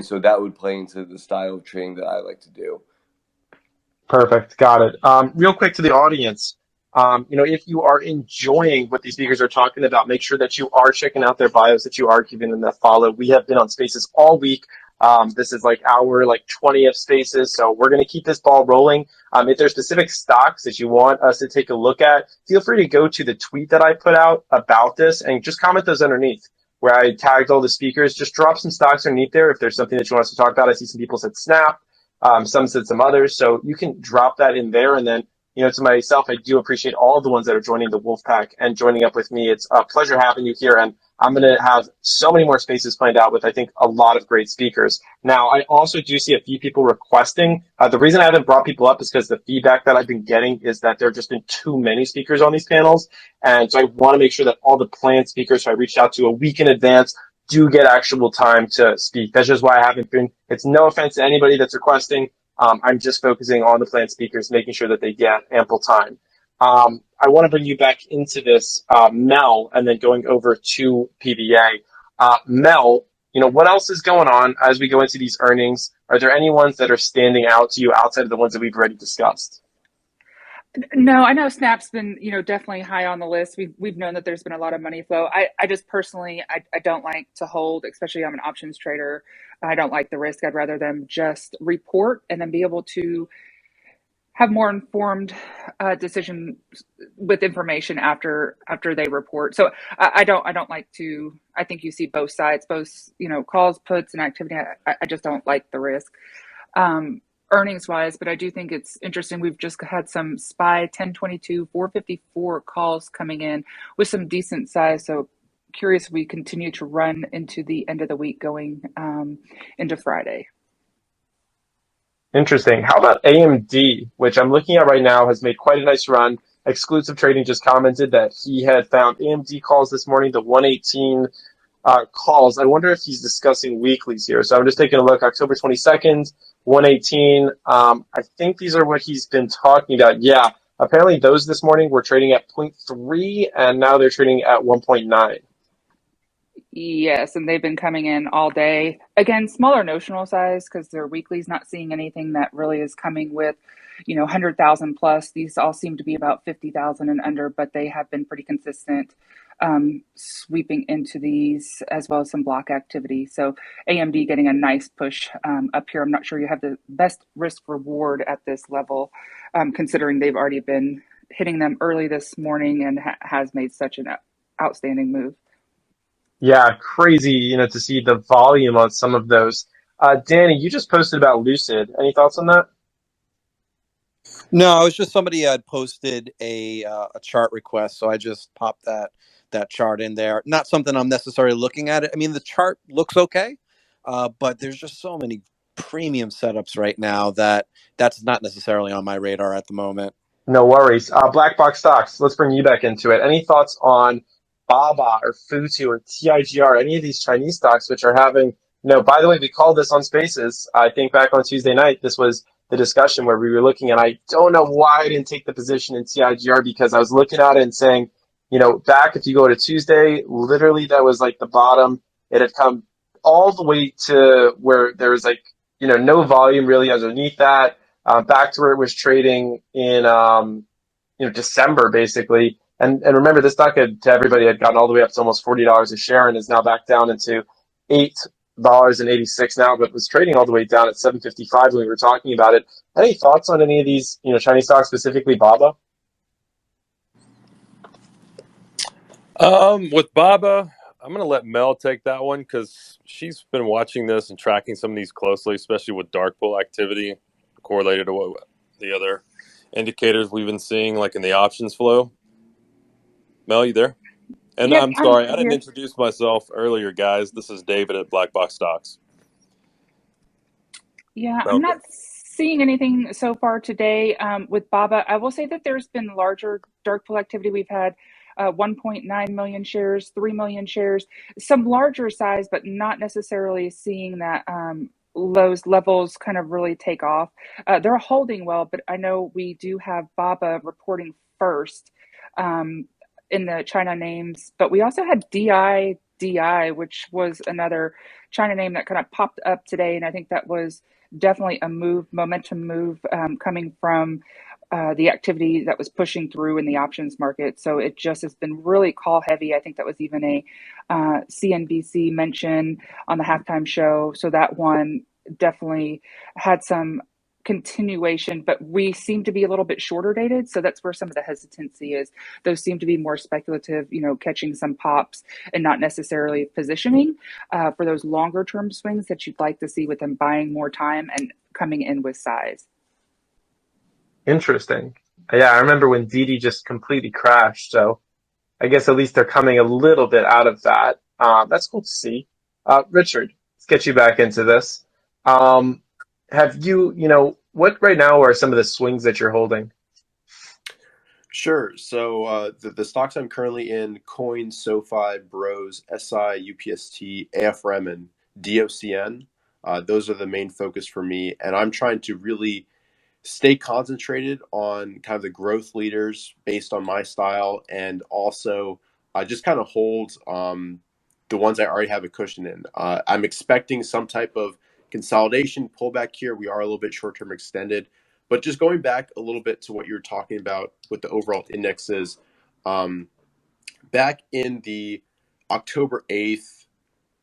so that would play into the style of trading that I like to do. Perfect. Got it. Real quick to the audience, if you are enjoying what these speakers are talking about, make sure that you are checking out their bios, that you are giving them that follow. We have been on Spaces all week. This is like our 20th Spaces, so we're going to keep this ball rolling. If there's specific stocks that you want us to take a look at, feel free to go to the tweet that I put out about this and just comment those underneath where I tagged all the speakers. Just drop some stocks underneath there if there's something that you want us to talk about. I see some people said Snap. Some said some others, so you can drop that in there. And then, to myself, I do appreciate all the ones that are joining the Wolfpack and joining up with me. It's a pleasure having you here, and I'm going to have so many more spaces planned out with, I think, a lot of great speakers. Now, I also do see a few people requesting. The reason I haven't brought people up is because the feedback that I've been getting is that there have just been too many speakers on these panels, and so I want to make sure that all the planned speakers who I reached out to a week in advance do get actual time to speak. That's just why I haven't been. It's no offense to anybody that's requesting. I'm just focusing on the planned speakers, making sure that they get ample time. I want to bring you back into this, Mel, and then going over to PBA. Mel, what else is going on as we go into these earnings? Are there any ones that are standing out to you outside of the ones that we've already discussed? No, I know Snap's been, definitely high on the list. We've known that there's been a lot of money flow. I just personally, I don't like to hold, especially I'm an options trader. I don't like the risk. I'd rather them just report and then be able to have more informed decision with information after they report. So I don't like to. I think you see both sides, both calls, puts, and activity. I just don't like the risk. Earnings wise, but I do think it's interesting. We've just had some SPY 1022 454 calls coming in with some decent size. So curious if we continue to run into the end of the week going into Friday. Interesting. How about AMD, which I'm looking at right now, has made quite a nice run. Exclusive Trading just commented that he had found AMD calls this morning, the 118 calls. I wonder if he's discussing weeklies here. So I'm just taking a look. October 22nd, 118. I think these are what he's been talking about. Yeah, apparently those this morning were trading at 0.3, and now they're trading at 1.9. Yes, and they've been coming in all day. Again, smaller notional size because their weekly's not seeing anything that really is coming with, 100,000 plus. These all seem to be about 50,000 and under, but they have been pretty consistent sweeping into these as well as some block activity. So AMD getting a nice push up here. I'm not sure you have the best risk reward at this level, considering they've already been hitting them early this morning and has made such an outstanding move. Yeah, crazy, to see the volume on some of those. Danny, you just posted about Lucid. Any thoughts on that? No, it was just somebody had posted a chart request, so I just popped that that chart in there. Not something I'm necessarily looking at it. I mean, the chart looks okay, but there's just so many premium setups right now that's not necessarily on my radar at the moment. No worries. Black box stocks. Let's bring you back into it. Any thoughts on Baba or Futu or TIGR, any of these Chinese stocks which are having, by the way, we called this on Spaces. I think back on Tuesday night, this was the discussion where we were looking, and I don't know why I didn't take the position in TIGR because I was looking at it and saying, back if you go to Tuesday, literally that was like the bottom. It had come all the way to where there was like, no volume really underneath that, back to where it was trading in December basically. And remember, this stock to everybody had gotten all the way up to almost $40 a share and is now back down into $8.86 now, but was trading all the way down at $7.55 when we were talking about it. Any thoughts on any of these Chinese stocks, specifically Baba? With Baba, I'm going to let Mel take that one because she's been watching this and tracking some of these closely, especially with dark pool activity correlated to what the other indicators we've been seeing, like in the options flow. Mel, you there? And Yep, I'm I'm sorry, I didn't here. introduce myself earlier, guys. This is David at Black Box Stocks. Yeah, I'm Okay. not seeing anything so far today with Baba. I will say that there's been larger dark pool activity. We've had 1.9 million shares, 3 million shares, some larger size, but not necessarily seeing that those levels kind of really take off. They're holding well, but I know we do have Baba reporting first in the China names, but we also had DI, which was another China name that kind of popped up today, and I think that was definitely a momentum move coming from the activity that was pushing through in the options market. So it just has been really call heavy. I think that was even a CNBC mention on the halftime show. So that one definitely had some continuation, but we seem to be a little bit shorter dated. So that's where some of the hesitancy is. Those seem to be more speculative, catching some pops and not necessarily positioning for those longer term swings that you'd like to see with them buying more time and coming in with size. Interesting. Yeah, I remember when Didi just completely crashed. So I guess at least they're coming a little bit out of that. That's cool to see. Richard, let's get you back into this. Have what right now are some of the swings that you're holding? Sure. So the stocks I'm currently in: Coin, SoFi, Bros, SI, UPST, AFREM, and DOCN. Those are the main focus for me, and I'm trying to really stay concentrated on kind of the growth leaders based on my style, and also just kind of hold the ones I already have a cushion in. I'm expecting some type of consolidation pullback here. We are a little bit short-term extended, but just going back a little bit to what you were talking about with the overall indexes, back in the October 8th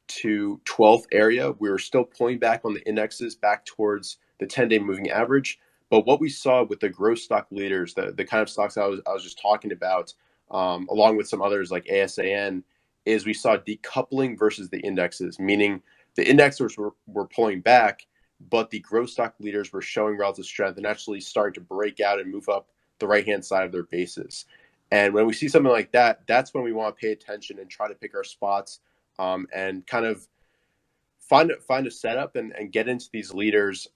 to 12th area, we were still pulling back on the indexes back towards the 10-day moving average. But what we saw with the growth stock leaders, the kind of stocks I was just talking about, along with some others like ASAN, is we saw decoupling versus the indexes, meaning the indexers were pulling back, but the growth stock leaders were showing relative strength and actually starting to break out and move up the right-hand side of their bases. And when we see something like that, that's when we want to pay attention and try to pick our spots, and kind of find a setup and get into these leaders,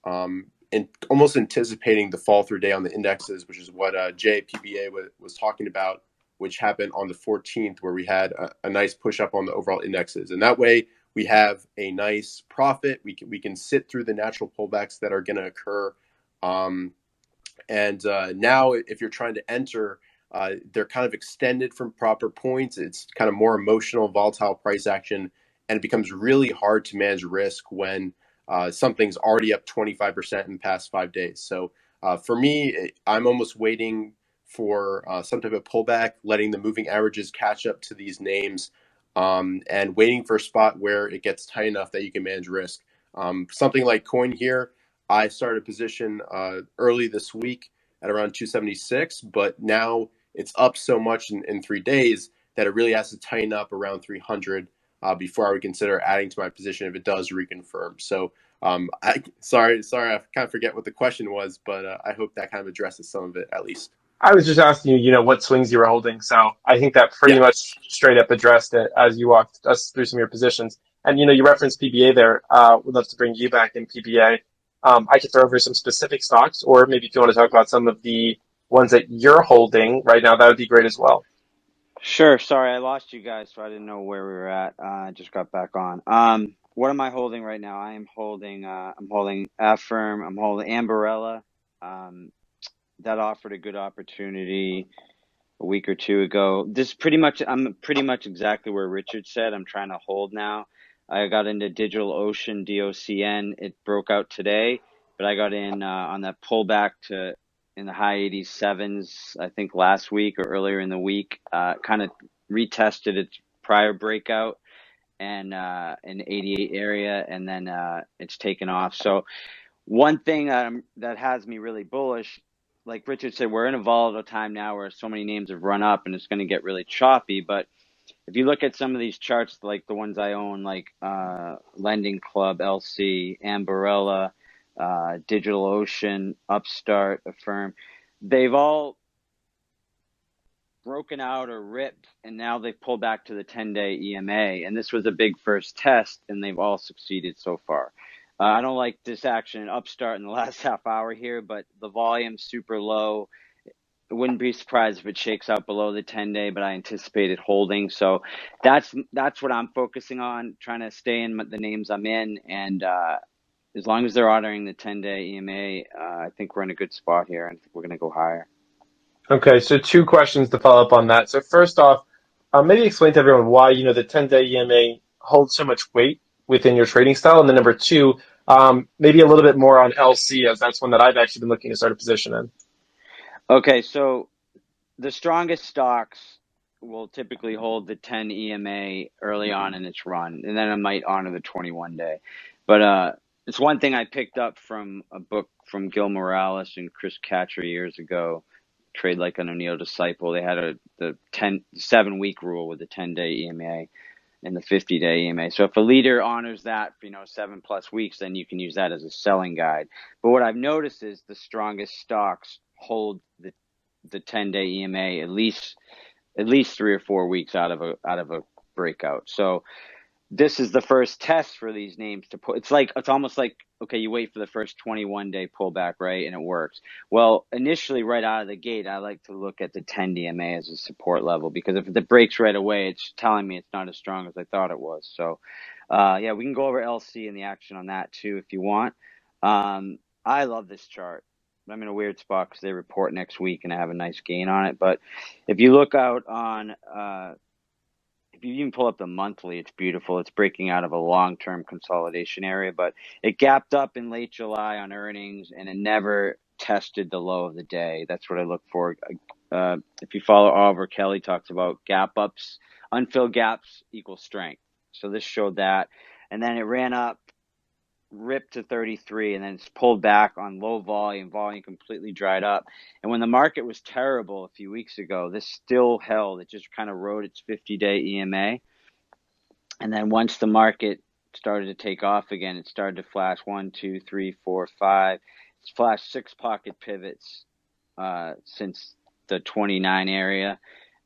and almost anticipating the fall through day on the indexes, which is what JPBA was talking about, which happened on the 14th, where we had a nice push up on the overall indexes. And that way we have a nice profit. We can sit through the natural pullbacks that are going to occur. Now if you're trying to enter, they're kind of extended from proper points. It's kind of more emotional, volatile price action, and it becomes really hard to manage risk when something's already up 25% in the past 5 days. So for me, I'm almost waiting for some type of pullback, letting the moving averages catch up to these names, and waiting for a spot where it gets tight enough that you can manage risk. Something like Coin here, I started a position early this week at around 276, but now it's up so much in 3 days that it really has to tighten up around 300 before I would consider adding to my position if it does reconfirm. So sorry, I kind of forget what the question was, but I hope that kind of addresses some of it at least. I was just asking you, what swings you were holding. So I think that pretty Yeah. much straight up addressed it as you walked us through some of your positions. And, you referenced PBA there. Would love to bring you back in PBA. I could throw over some specific stocks, or maybe if you want to talk about some of the ones that you're holding right now, that would be great as well. Sure. Sorry, I lost you guys, so I didn't know where we were at. I just got back on. What am I holding right now? I'm holding Affirm. I'm holding Ambarella. Um, that offered a good opportunity a week or two ago. I'm pretty much exactly where Richard said. I'm trying to hold now. I got into Digital Ocean, DOCN. It broke out today, but I got in on that pullback to in the high 87s, I think last week or earlier in the week. Kind of retested its prior breakout and in the 88 area, and then it's taken off. So one thing that has me really bullish, like Richard said, we're in a volatile time now where so many names have run up and it's going to get really choppy. But if you look at some of these charts, like the ones I own, like Lending Club, LC, Ambarella, Digital Ocean, Upstart, Affirm, they've all broken out or ripped, and now they've pulled back to the 10-day EMA. And this was a big first test, and they've all succeeded so far. I don't like this action in Upstart in the last half hour here, but the volume's super low. I wouldn't be surprised if it shakes out below the 10-day, but I anticipate it holding. So that's what I'm focusing on, trying to stay in the names I'm in. And as long as they're honoring the 10-day EMA, I think we're in a good spot here. I think we're going to go higher. Okay, so two questions to follow up on that. So first off, maybe explain to everyone why, the 10-day EMA holds so much weight within your trading style. And then number two, maybe a little bit more on LC, as that's one that I've actually been looking to start a position in. Okay, so the strongest stocks will typically hold the 10 EMA early on in its run, and then it might honor the 21 day. But it's one thing I picked up from a book from Gil Morales and Chris Catcher years ago, Trade Like an O'Neill Disciple. They had the 7-week rule with the 10-day EMA and the 50-day EMA. So if a leader honors that for 7+ weeks, then you can use that as a selling guide. But what I've noticed is the strongest stocks hold the 10-day EMA at least 3 or 4 weeks out of a breakout. So this is the first test for these names to put. It's almost like, okay, you wait for the first 21-day pullback, right, and it works. Well, initially, right out of the gate, I like to look at the 10 DMA as a support level, because if it breaks right away, it's telling me it's not as strong as I thought it was. So, yeah, we can go over LC and the action on that too if you want. I love this chart. I'm in a weird spot because they report next week and I have a nice gain on it. But if you look out on if you even pull up the monthly, it's beautiful. It's breaking out of a long-term consolidation area, but it gapped up in late July on earnings, and it never tested the low of the day. That's what I look for. If you follow Oliver Kelly, talks about gap ups, unfilled gaps equal strength. So this showed that, and then it ran up, ripped to 33, and then it's pulled back on low volume. Volume completely dried up. And when the market was terrible a few weeks ago, this still held. It just kind of rode its 50-day EMA. And then once the market started to take off again, it started to flash 1, 2, 3, 4, 5. It's flashed 6 pocket pivots since the 29 area.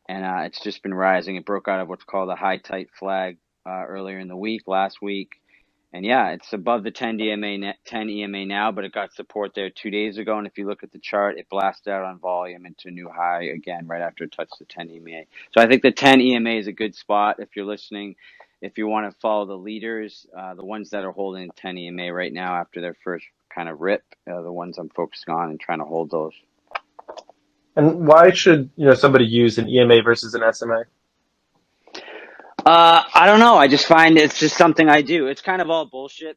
And it's just been rising. It broke out of what's called a high tight flag earlier in the week, last week. And yeah, it's above the 10 EMA now, but it got support there 2 days ago. And if you look at the chart, it blasted out on volume into a new high again right after it touched the 10 EMA. So I think the 10 EMA is a good spot if you're listening. If you want to follow the leaders, the ones that are holding 10 EMA right now after their first kind of rip, the ones I'm focusing on and trying to hold those. And why should somebody use an EMA versus an SMA? I don't know. I just find it's just something I do. It's kind of all bullshit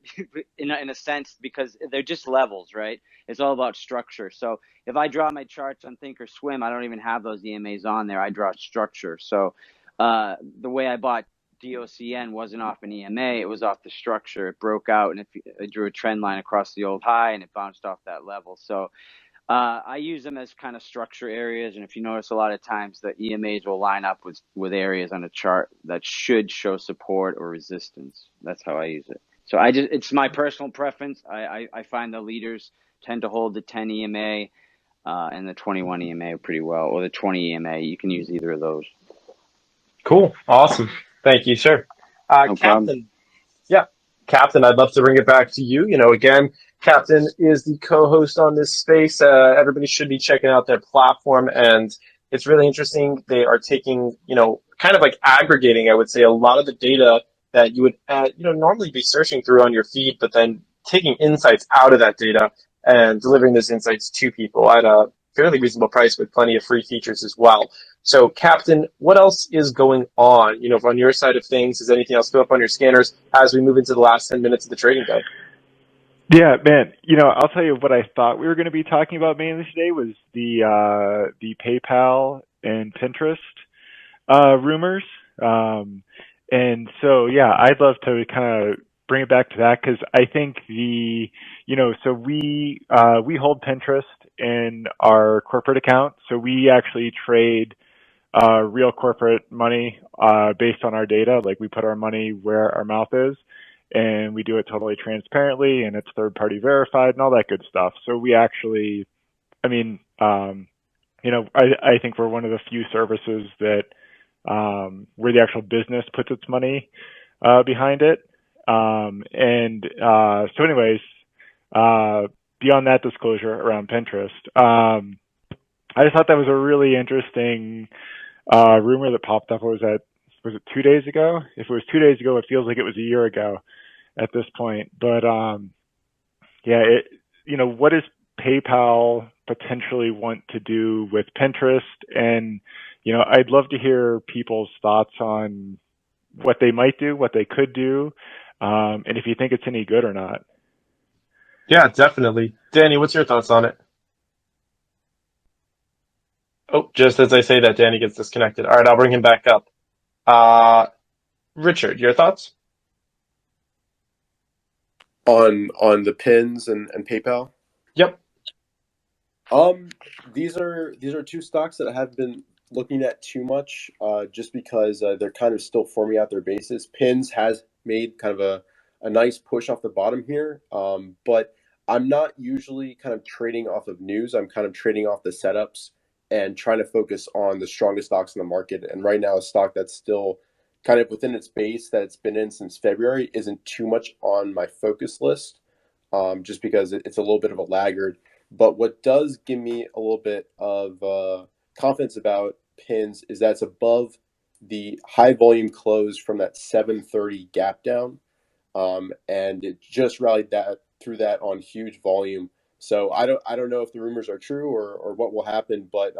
in a sense, because they're just levels, right? It's all about structure. So if I draw my charts on Thinkorswim, I don't even have those EMAs on there. I draw structure. So the way I bought DOCN wasn't off an EMA. It was off the structure. It broke out, and I drew a trend line across the old high, and it bounced off that level. So I use them as kind of structure areas, and if you notice, a lot of times the EMAs will line up with areas on a chart that should show support or resistance. That's how I use it. So it's my personal preference. I find the leaders tend to hold the 10 EMA. and the 21 EMA pretty well, or the 20 EMA. You can use either of those. Cool. Awesome. Thank you, sir. No problem. Captain. Yeah. Captain, I'd love to bring it back to you. Again, Captain is the co-host on this space. Everybody should be checking out their platform, and it's really interesting. They are taking, kind of like aggregating, I would say, a lot of the data that you would, normally be searching through on your feed, but then taking insights out of that data and delivering those insights to people at a fairly reasonable price with plenty of free features as well. So, Captain, what else is going on? On your side of things, is anything else go up on your scanners as we move into the last 10 minutes of the trading day? Yeah, man. I'll tell you what I thought we were going to be talking about mainly today was the PayPal and Pinterest rumors. And so, yeah, I'd love to kind of bring it back to that because I think so we hold Pinterest in our corporate account. So we actually trade real corporate money based on our data. Like we put our money where our mouth is, and we do it totally transparently, and it's third party verified and all that good stuff. So we actually, I mean, I think we're one of the few services that where the actual business puts its money behind it. So anyways, beyond that disclosure around Pinterest, I just thought that was a really interesting rumor that popped up. Was it 2 days ago? If it was 2 days ago, it feels like it was a year ago at this point. But yeah, what does PayPal potentially want to do with Pinterest? And I'd love to hear people's thoughts on what they might do, what they could do, and if you think it's any good or not. Yeah, definitely. Danny, what's your thoughts on it? Oh, just as I say that, Danny gets disconnected. All right, I'll bring him back up. Uh, Richard, your thoughts? On the pins and PayPal. Yep. These are two stocks that I haven't been looking at too much, just because they're kind of still forming out their basis. Pins has made kind of a nice push off the bottom here, but I'm not usually kind of trading off of news. I'm kind of trading off the setups and trying to focus on the strongest stocks in the market. And right now, a stock that's still kind of within its base that it's been in since February isn't too much on my focus list, just because it's a little bit of a laggard. But what does give me a little bit of confidence about pins is that it's above the high volume close from that 730 gap down, and it just rallied that through that on huge volume. So I don't know if the rumors are true or what will happen, but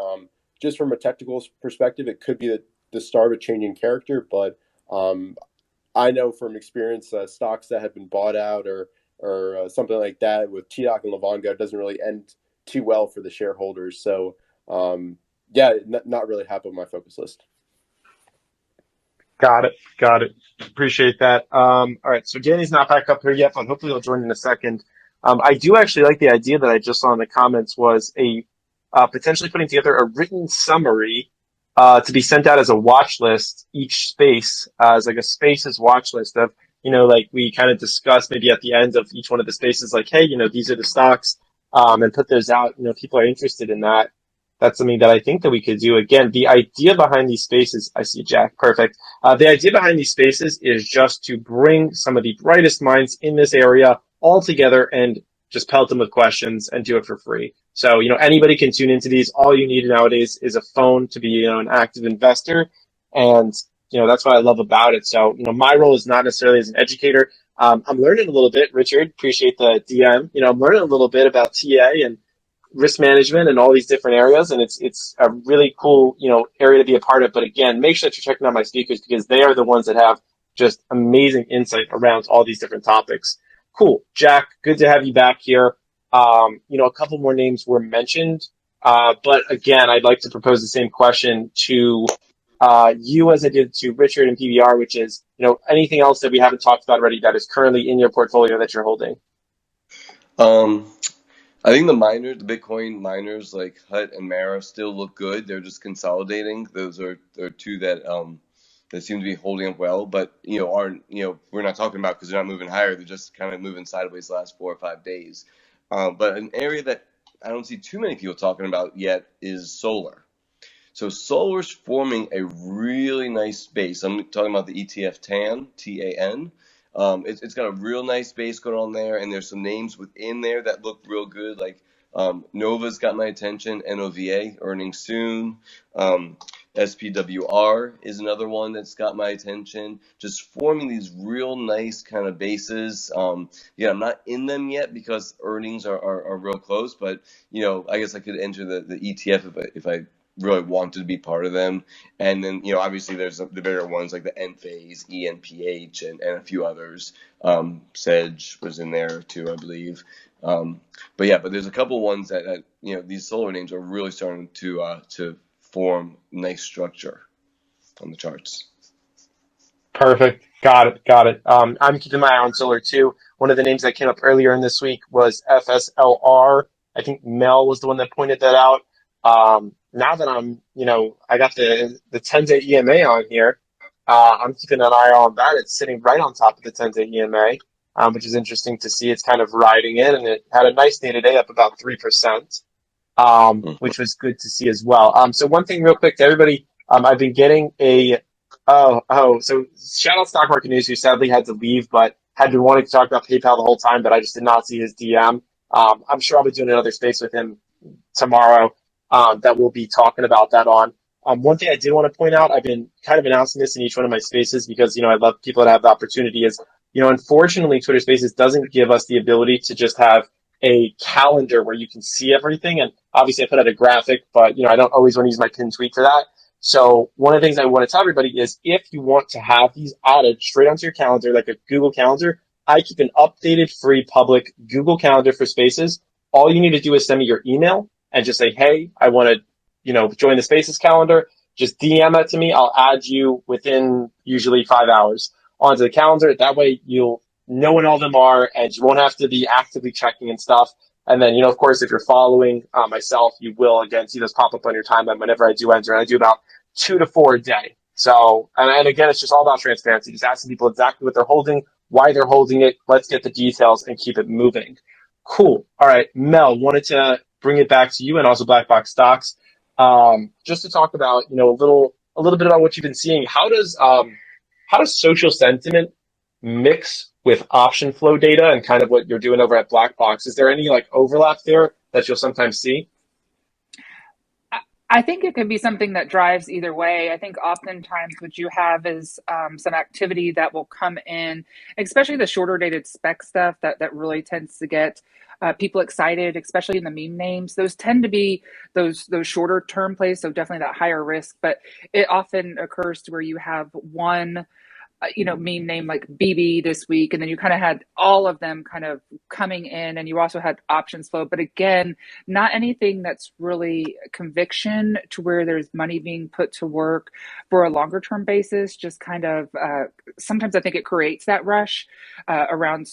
just from a technical perspective, it could be the start of a changing character. But I know from experience, stocks that have been bought out or something like that with TDOC and Livongo, it doesn't really end too well for the shareholders. So yeah, not really happy with my focus list. Got it. Got it. Appreciate that. All right. So Danny's not back up here yet, but hopefully he'll join in a second. I do actually like the idea that I just saw in the comments was potentially putting together a written summary to be sent out as a watch list each space as like a spaces watch list of, like we kind of discussed maybe at the end of each one of the spaces, like, hey, these are the stocks, and put those out. People are interested in that. That's something that I think that we could do. Again, the idea behind these spaces, I see Jack, perfect. The idea behind these spaces is just to bring some of the brightest minds in this area all together and just pelt them with questions and do it for free. So, anybody can tune into these. All you need nowadays is a phone to be, an active investor. And, that's what I love about it. So, my role is not necessarily as an educator. I'm learning a little bit, Richard. Appreciate the DM. I'm learning a little bit about TA and risk management and all these different areas, and it's a really cool area to be a part of. But again, make sure that you're checking out my speakers because they are the ones that have just amazing insight around all these different topics. Cool, Jack, good to have you back here. A couple more names were mentioned, but again, I'd like to propose the same question to you as I did to Richard and PBR, which is anything else that we haven't talked about already that is currently in your portfolio that you're holding. I think the Bitcoin miners like Hut and Mara still look good. They're just consolidating. Those are two that seem to be holding up well, but aren't we're not talking about because they're not moving higher. They're just kind of moving sideways the last 4 or 5 days. But an area that I don't see too many people talking about yet is solar. So solar's forming a really nice base. I'm talking about the ETF TAN, TAN. It's got a real nice base going on there, and there's some names within there that look real good. Like Nova's got my attention. NOVA earning soon. SPWR is another one that's got my attention. Just forming these real nice kind of bases. Yeah, I'm not in them yet because earnings are real close, but I guess I could enter the ETF if I really wanted to be part of them. And then, obviously there's the bigger ones like the Enphase, ENPH, and a few others. Sedge was in there too, I believe. But there's a couple ones that these solar names are really starting to form nice structure on the charts. Perfect. Got it. Got it. I'm keeping my eye on solar too. One of the names that came up earlier in this week was FSLR. I think Mel was the one that pointed that out. Now that I got the 10-day EMA on here, I'm keeping an eye on that. It's sitting right on top of the 10-day EMA, which is interesting to see. It's kind of riding in, and it had a nice day today, up about 3%, which was good to see as well. So one thing real quick to everybody, I've been getting so shout out Stock Market News, who sadly had to leave, but had been wanting to talk about PayPal the whole time, but I just did not see his DM. I'm sure I'll be doing another space with him tomorrow that we'll be talking about that on. One thing I did want to point out, I've been kind of announcing this in each one of my spaces because, I love people that have the opportunity is, unfortunately, Twitter Spaces doesn't give us the ability to just have a calendar where you can see everything. And obviously I put out a graphic, but, I don't always want to use my pinned tweet for that. So one of the things I want to tell everybody is if you want to have these added straight onto your calendar, like a Google Calendar, I keep an updated free public Google Calendar for Spaces. All you need to do is send me your email and just say, hey, I want to, join the Spaces calendar. Just DM that to me. I'll add you within usually 5 hours onto the calendar. That way you'll know when all of them are and you won't have to be actively checking and stuff. And then, of course, if you're following myself, you will, again, see those pop up on your timeline whenever I do enter. And I do about 2 to 4 a day. So, and again, it's just all about transparency, just asking people exactly what they're holding, why they're holding it. Let's get the details and keep it moving. Cool. All right. Mel, wanted to bring it back to you and also Black Box Stocks. Just to talk about, a little bit about what you've been seeing. How does social sentiment mix with option flow data and kind of what you're doing over at Black Box? Is there any overlap there that you'll sometimes see? I think it could be something that drives either way. I think oftentimes what you have is some activity that will come in, especially the shorter dated spec stuff that really tends to get people excited, especially in the meme names. Those tend to be those shorter term plays, so definitely that higher risk. But it often occurs to where you have one meme name like BB this week, and then you kind of had all of them kind of coming in, and you also had options flow. But again, not anything that's really conviction to where there's money being put to work for a longer term basis. Just kind of sometimes I think it creates that rush around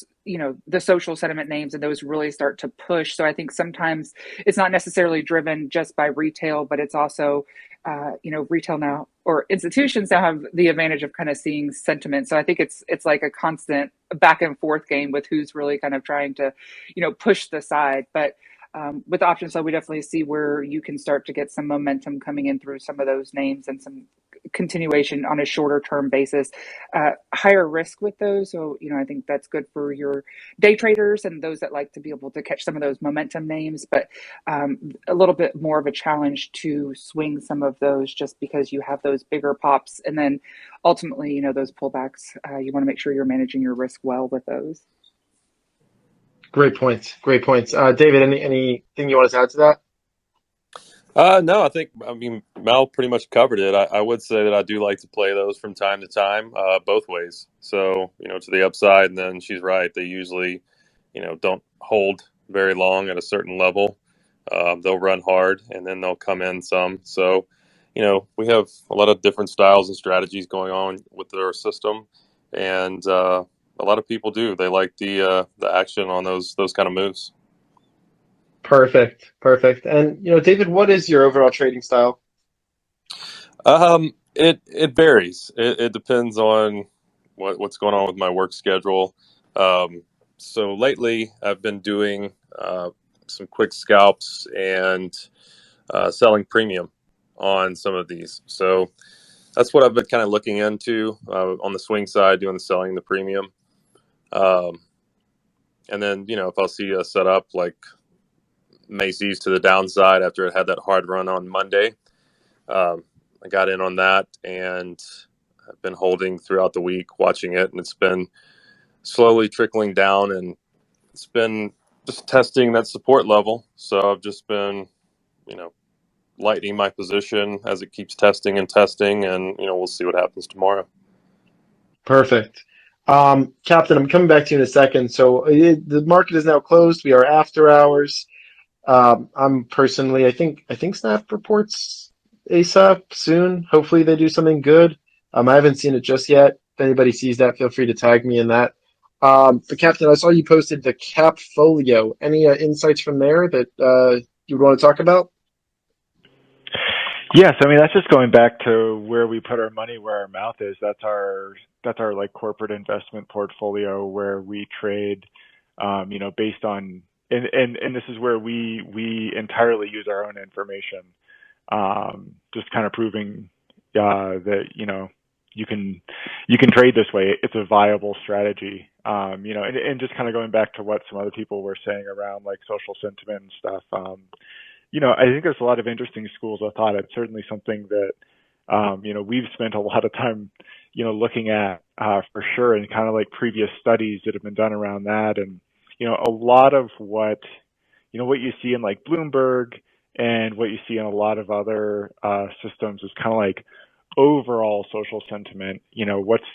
the social sentiment names, and those really start to push. So I think sometimes it's not necessarily driven just by retail, but it's also retail now or institutions now have the advantage of kind of seeing sentiment. So I think it's like a constant back and forth game with who's really kind of trying to, push the side. But with options, so we definitely see where you can start to get some momentum coming in through some of those names and some continuation on a shorter term basis, higher risk with those. So, I think that's good for your day traders and those that like to be able to catch some of those momentum names, but a little bit more of a challenge to swing some of those just because you have those bigger pops. And then ultimately, those pullbacks, you want to make sure you're managing your risk well with those. Great points. Great points. David, anything you want to add to that? No, Mel pretty much covered it. I would say that I do like to play those from time to time, both ways. So, to the upside, and then she's right. They usually, don't hold very long at a certain level. They'll run hard and then they'll come in some. So, we have a lot of different styles and strategies going on with our system. And a lot of people do. They like the action on those kind of moves. Perfect. And, David, what is your overall trading style? It varies. It depends on what's going on with my work schedule. So lately I've been doing some quick scalps and selling premium on some of these. So that's what I've been kind of looking into on the swing side, doing the selling, the premium. And then, if I'll see a setup like Macy's to the downside after it had that hard run on Monday, I got in on that and I've been holding throughout the week, watching it, and it's been slowly trickling down, and it's been just testing that support level. So I've just been, lightening my position as it keeps testing and testing, and we'll see what happens tomorrow. Perfect. Captain, I'm coming back to you in a second. So the market is now closed. We are after hours. I'm personally, I think Snap reports ASAP soon. Hopefully they do something good. I haven't seen it just yet. If anybody sees that, feel free to tag me in that. But Captain, I saw you posted the cap folio. Any insights from there that you would want to talk about? Yes, I mean that's just going back to where we put our money where our mouth is. That's our like corporate investment portfolio where we trade, based on and this is where we entirely use our own information, just kind of proving that you can trade this way. It's a viable strategy, and just kind of going back to what some other people were saying around like social sentiment and stuff. I think there's a lot of interesting schools of thought. It's certainly something that, we've spent a lot of time, looking at for sure, and kind of like previous studies that have been done around that. And, a lot of what you see in like Bloomberg and what you see in a lot of other systems is kind of like overall social sentiment. What's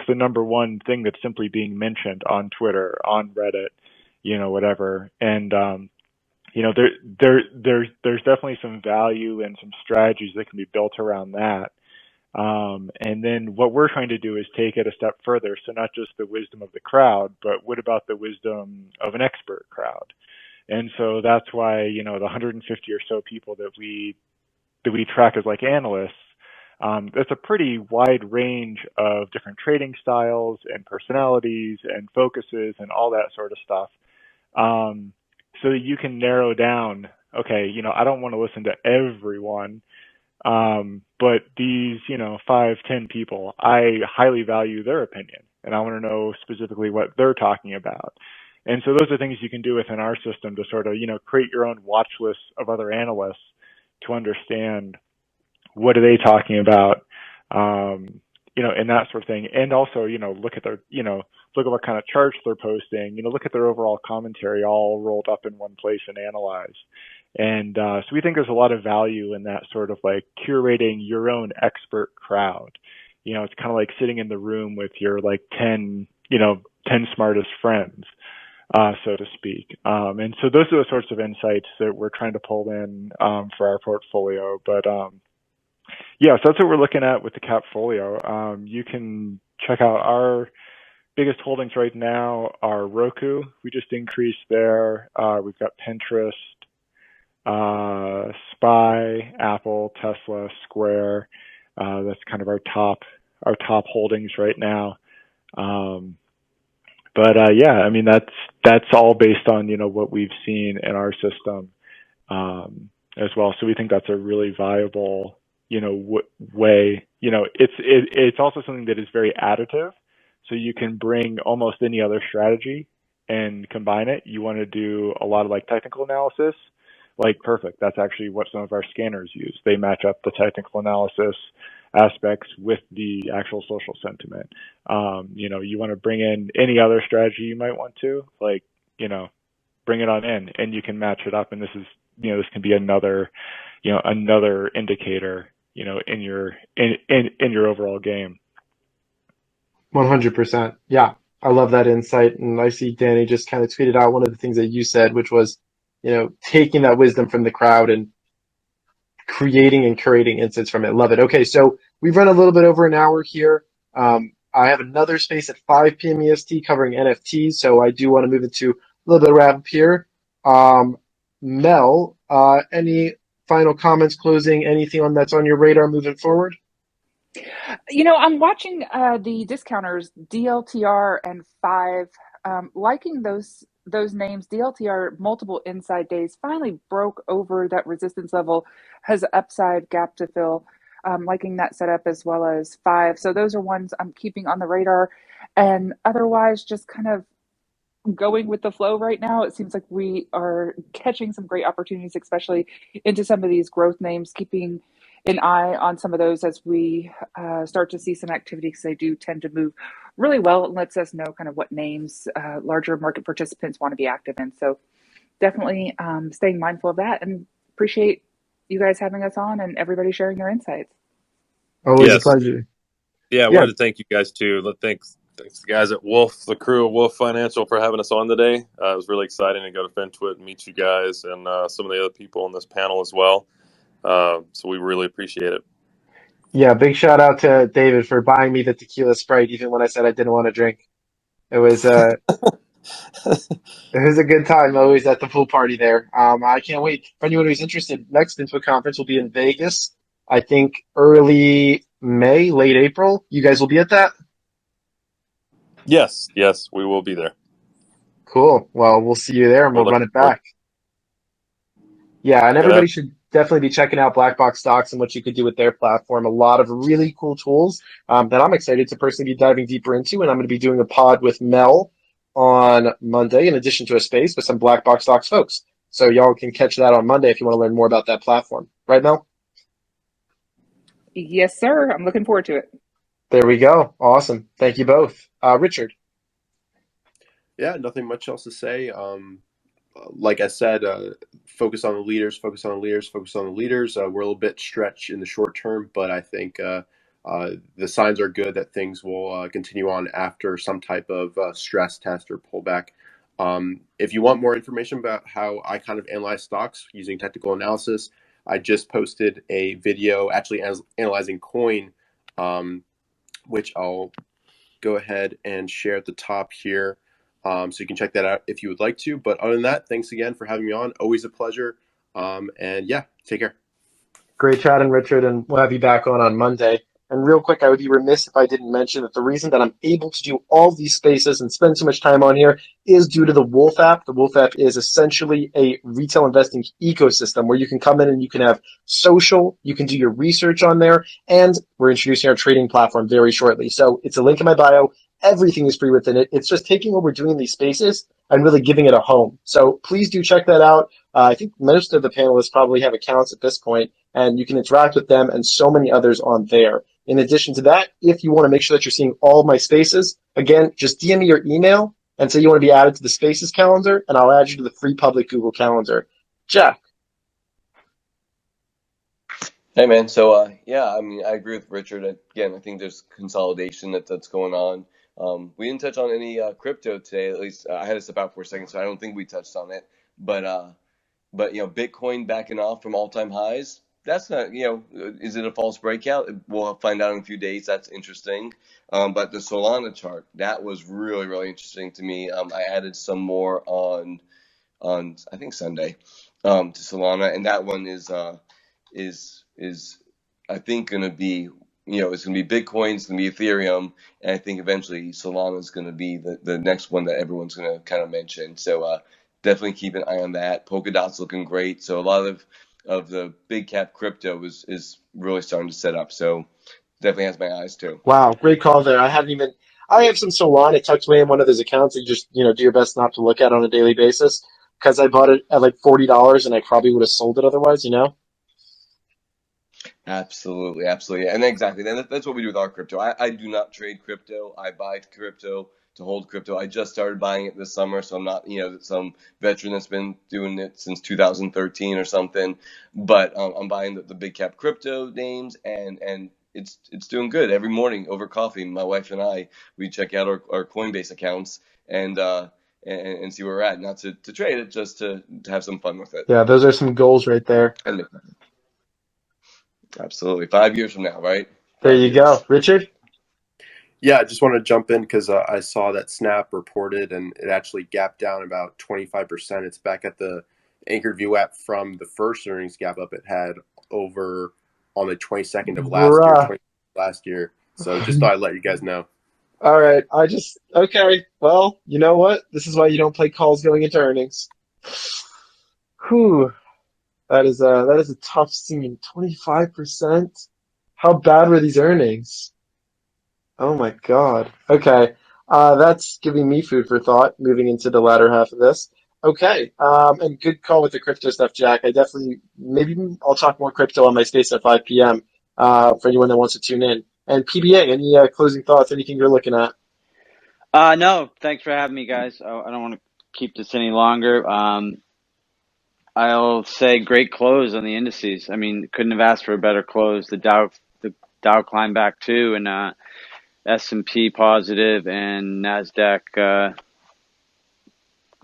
the number one thing that's simply being mentioned on Twitter, on Reddit, whatever. And, there's definitely some value and some strategies that can be built around that. And then what we're trying to do is take it a step further. So not just the wisdom of the crowd, but what about the wisdom of an expert crowd? And so that's why, the 150 or so people that we track as like analysts, that's a pretty wide range of different trading styles and personalities and focuses and all that sort of stuff. So that you can narrow down, okay, I don't want to listen to everyone, but these, 5-10 people, I highly value their opinion, and I want to know specifically what they're talking about. And so those are things you can do within our system to sort of, create your own watch list of other analysts to understand what are they talking about, and that sort of thing. And also, look at their, look at what kind of charts they're posting, look at their overall commentary all rolled up in one place and analyze. And so we think there's a lot of value in that sort of like curating your own expert crowd. It's kind of like sitting in the room with your like 10 smartest friends, so to speak. And so those are the sorts of insights that we're trying to pull in for our portfolio. But yeah, so that's what we're looking at with the Capfolio. You can check out our biggest holdings right now are Roku. We just increased there. We've got Pinterest, Spy, Apple, Tesla, Square. That's kind of our top holdings right now. But yeah, I mean that's all based on what we've seen in our system as well. So we think that's a really viable way. It's also something that is very additive. So you can bring almost any other strategy and combine it. You want to do a lot of like technical analysis, like perfect. That's actually what some of our scanners use. They match up the technical analysis aspects with the actual social sentiment. You want to bring in any other strategy you might want to, like, bring it on in and you can match it up. And this is, this can be another indicator, in your overall game. 100%. Yeah, I love that insight. And I see Danny just kind of tweeted out one of the things that you said, which was, taking that wisdom from the crowd and creating and curating insights from it. Love it. Okay, so we've run a little bit over an hour here. I have another space at 5 p.m. EST covering NFTs, so I do want to move into a little bit of wrap up here. Mel, any final comments, closing, anything that's on your radar moving forward? I'm watching the discounters DLTR and Five, liking those names. DLTR multiple inside days finally broke over that resistance level, has upside gap to fill. Liking that setup as well as Five. So those are ones I'm keeping on the radar, and otherwise just kind of going with the flow right now. It seems like we are catching some great opportunities, especially into some of these growth names, keeping an eye on some of those as we start to see some activity because they do tend to move really well. It lets us know kind of what names larger market participants want to be active in. So definitely staying mindful of that, and appreciate you guys having us on and everybody sharing their insights. Always a Yes. pleasure. Yeah, I Yeah, wanted to thank you guys too. Thanks the guys at Wolf, the crew of Wolf Financial for having us on today. It was really exciting to go to FinTwit and meet you guys and some of the other people on this panel as well. So we really appreciate it. yeah. Big shout out to David for buying me the tequila Sprite, even when I said I didn't want to drink. It was it was a good time always at the pool party there. I can't wait for anyone who's interested. Next Info Conference will be in Vegas. I think early May, late April. You guys will be at that? Yes, yes, we will be there. Cool. Well, we'll see you there and We're we'll looking run it forward. back. Yeah, and Yeah, everybody should definitely be checking out Black Box Stocks and what you could do with their platform. A lot of really cool tools that I'm excited to personally be diving deeper into. And I'm going to be doing a pod with Mel on Monday, in addition to a space with some Black Box Stocks folks. So y'all can catch that on Monday if you want to learn more about that platform. Right, Mel? Yes, sir. I'm looking forward to it. There we go. Awesome. Thank you both. Richard. Yeah, nothing much else to say. Like I said, focus on the leaders, focus on the leaders, focus on the leaders. We're a little bit stretched in the short term, but I think the signs are good that things will continue on after some type of stress test or pullback. If you want more information about how I kind of analyze stocks using technical analysis, I just posted a video actually analyzing coin, which I'll go ahead and share at the top here. So you can check that out if you would like to. But other than that, thanks again for having me on. Always a pleasure. And yeah, take care. Great chatting, Richard, and we'll have you back on Monday. And real quick, I would be remiss if I didn't mention that the reason that I'm able to do all these spaces and spend so much time on here is due to the Wolf app. The Wolf app is essentially a retail investing ecosystem where you can come in and you can have social, you can do your research on there, and we're introducing our trading platform very shortly. So it's a link in my bio. Everything is free within it. It's just taking what we're doing in these spaces and really giving it a home. So please do check that out. I think most of the panelists probably have accounts at this point, and you can interact with them and so many others on there. In addition to that, if you want to make sure that you're seeing all of my spaces, again, just DM me your email and say you want to be added to the spaces calendar, and I'll add you to the free public Google Calendar. Jack. Hey man, so yeah, I mean, I agree with Richard. Again, I think there's consolidation that's going on. We didn't touch on any crypto today. At least I had to step out for a second, so I don't think we touched on it. But Bitcoin backing off from all-time highs. That's not, is it a false breakout? We'll find out in a few days. That's interesting. But the Solana chart, that was really, really interesting to me. I added some more on I think Sunday to Solana, and that one is I think going to be, it's going to be Bitcoin, it's going to be Ethereum, and I think eventually Solana is going to be the next one that everyone's going to kind of mention. So definitely keep an eye on that. Polkadot's looking great. So a lot of the big cap crypto is really starting to set up. So definitely has my eyes too. Wow, great call there. I have some Solana tucked away in one of those accounts that you just, do your best not to look at on a daily basis because I bought it at like $40 and I probably would have sold it otherwise. Absolutely, absolutely, and exactly. And that's what we do with our crypto. I do not trade crypto. I buy crypto to hold crypto. I just started buying it this summer, so I'm not, some veteran that's been doing it since 2013 or something. But I'm buying the big cap crypto names, and it's doing good. Every morning over coffee, my wife and I, we check out our Coinbase accounts and see where we're at. Not to trade it, just to have some fun with it. Yeah, those are some goals right there. And absolutely. 5 years from now, right? There Five you go. years. Richard? Yeah, I just want to jump in because I saw that Snap reported and it actually gapped down about 25%. It's back at the Anchored View app from the first earnings gap up it had over on the 22nd of last year, Bruh. last year. So just thought I'd let you guys know. All right. Okay. Well, you know what? This is why you don't play calls going into earnings. Whew. That is a tough scene. 25%? How bad were these earnings? Oh my God. Okay. That's giving me food for thought moving into the latter half of this. Okay. And good call with the crypto stuff, Jack. Maybe I'll talk more crypto on my space at 5 p.m. For anyone that wants to tune in. And PBA, any closing thoughts? Anything you're looking at? No, thanks for having me, guys. I don't want to keep this any longer. I'll say great close on the indices. I mean, couldn't have asked for a better close. The Dow climbed back too, and S&P positive, and Nasdaq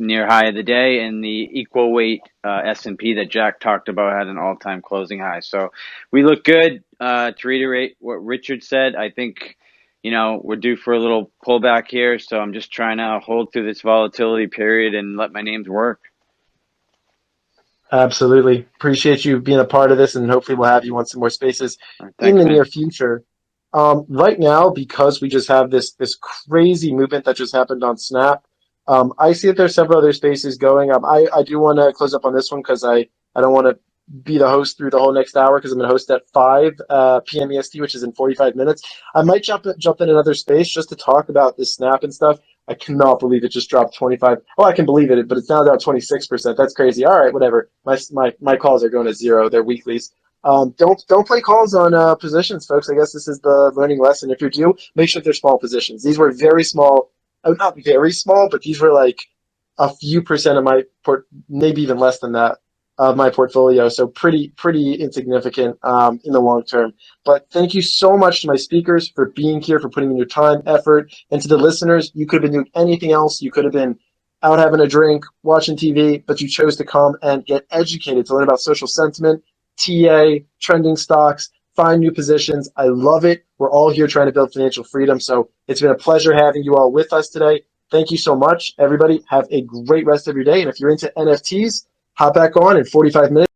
near high of the day, and the equal weight S&P that Jack talked about had an all-time closing high. So we look good. To reiterate what Richard said, I think we're due for a little pullback here. So I'm just trying to hold through this volatility period and let my names work. Absolutely. Appreciate you being a part of this, and hopefully we'll have you on some more spaces in Thanks, the man. near future. Right now, because we just have this crazy movement that just happened on Snap, I see that there's several other spaces going. I do want to close up on this one because I don't want to be the host through the whole next hour because I'm going to host at 5 p.m. EST, which is in 45 minutes. I might jump in another space just to talk about this Snap and stuff. I cannot believe it just dropped 25. Oh, I can believe it, but it's now down 26%. That's crazy. All right, whatever. My calls are going to zero. They're weeklies. Don't play calls on positions, folks. I guess this is the learning lesson. If you do, make sure they're small positions. These were very small, not very small, but these were like a few percent of my maybe even less than that of my portfolio. So pretty insignificant in the long term. But thank you so much to my speakers for being here, for putting in your time, effort, and to the listeners. You could have been doing anything else. You could have been out having a drink, watching TV, but you chose to come and get educated to learn about social sentiment, TA, trending stocks, find new positions. I love it. We're all here trying to build financial freedom. So it's been a pleasure having you all with us today. Thank you so much. Everybody have a great rest of your day. And if you're into NFTs, hop back on in 45 minutes.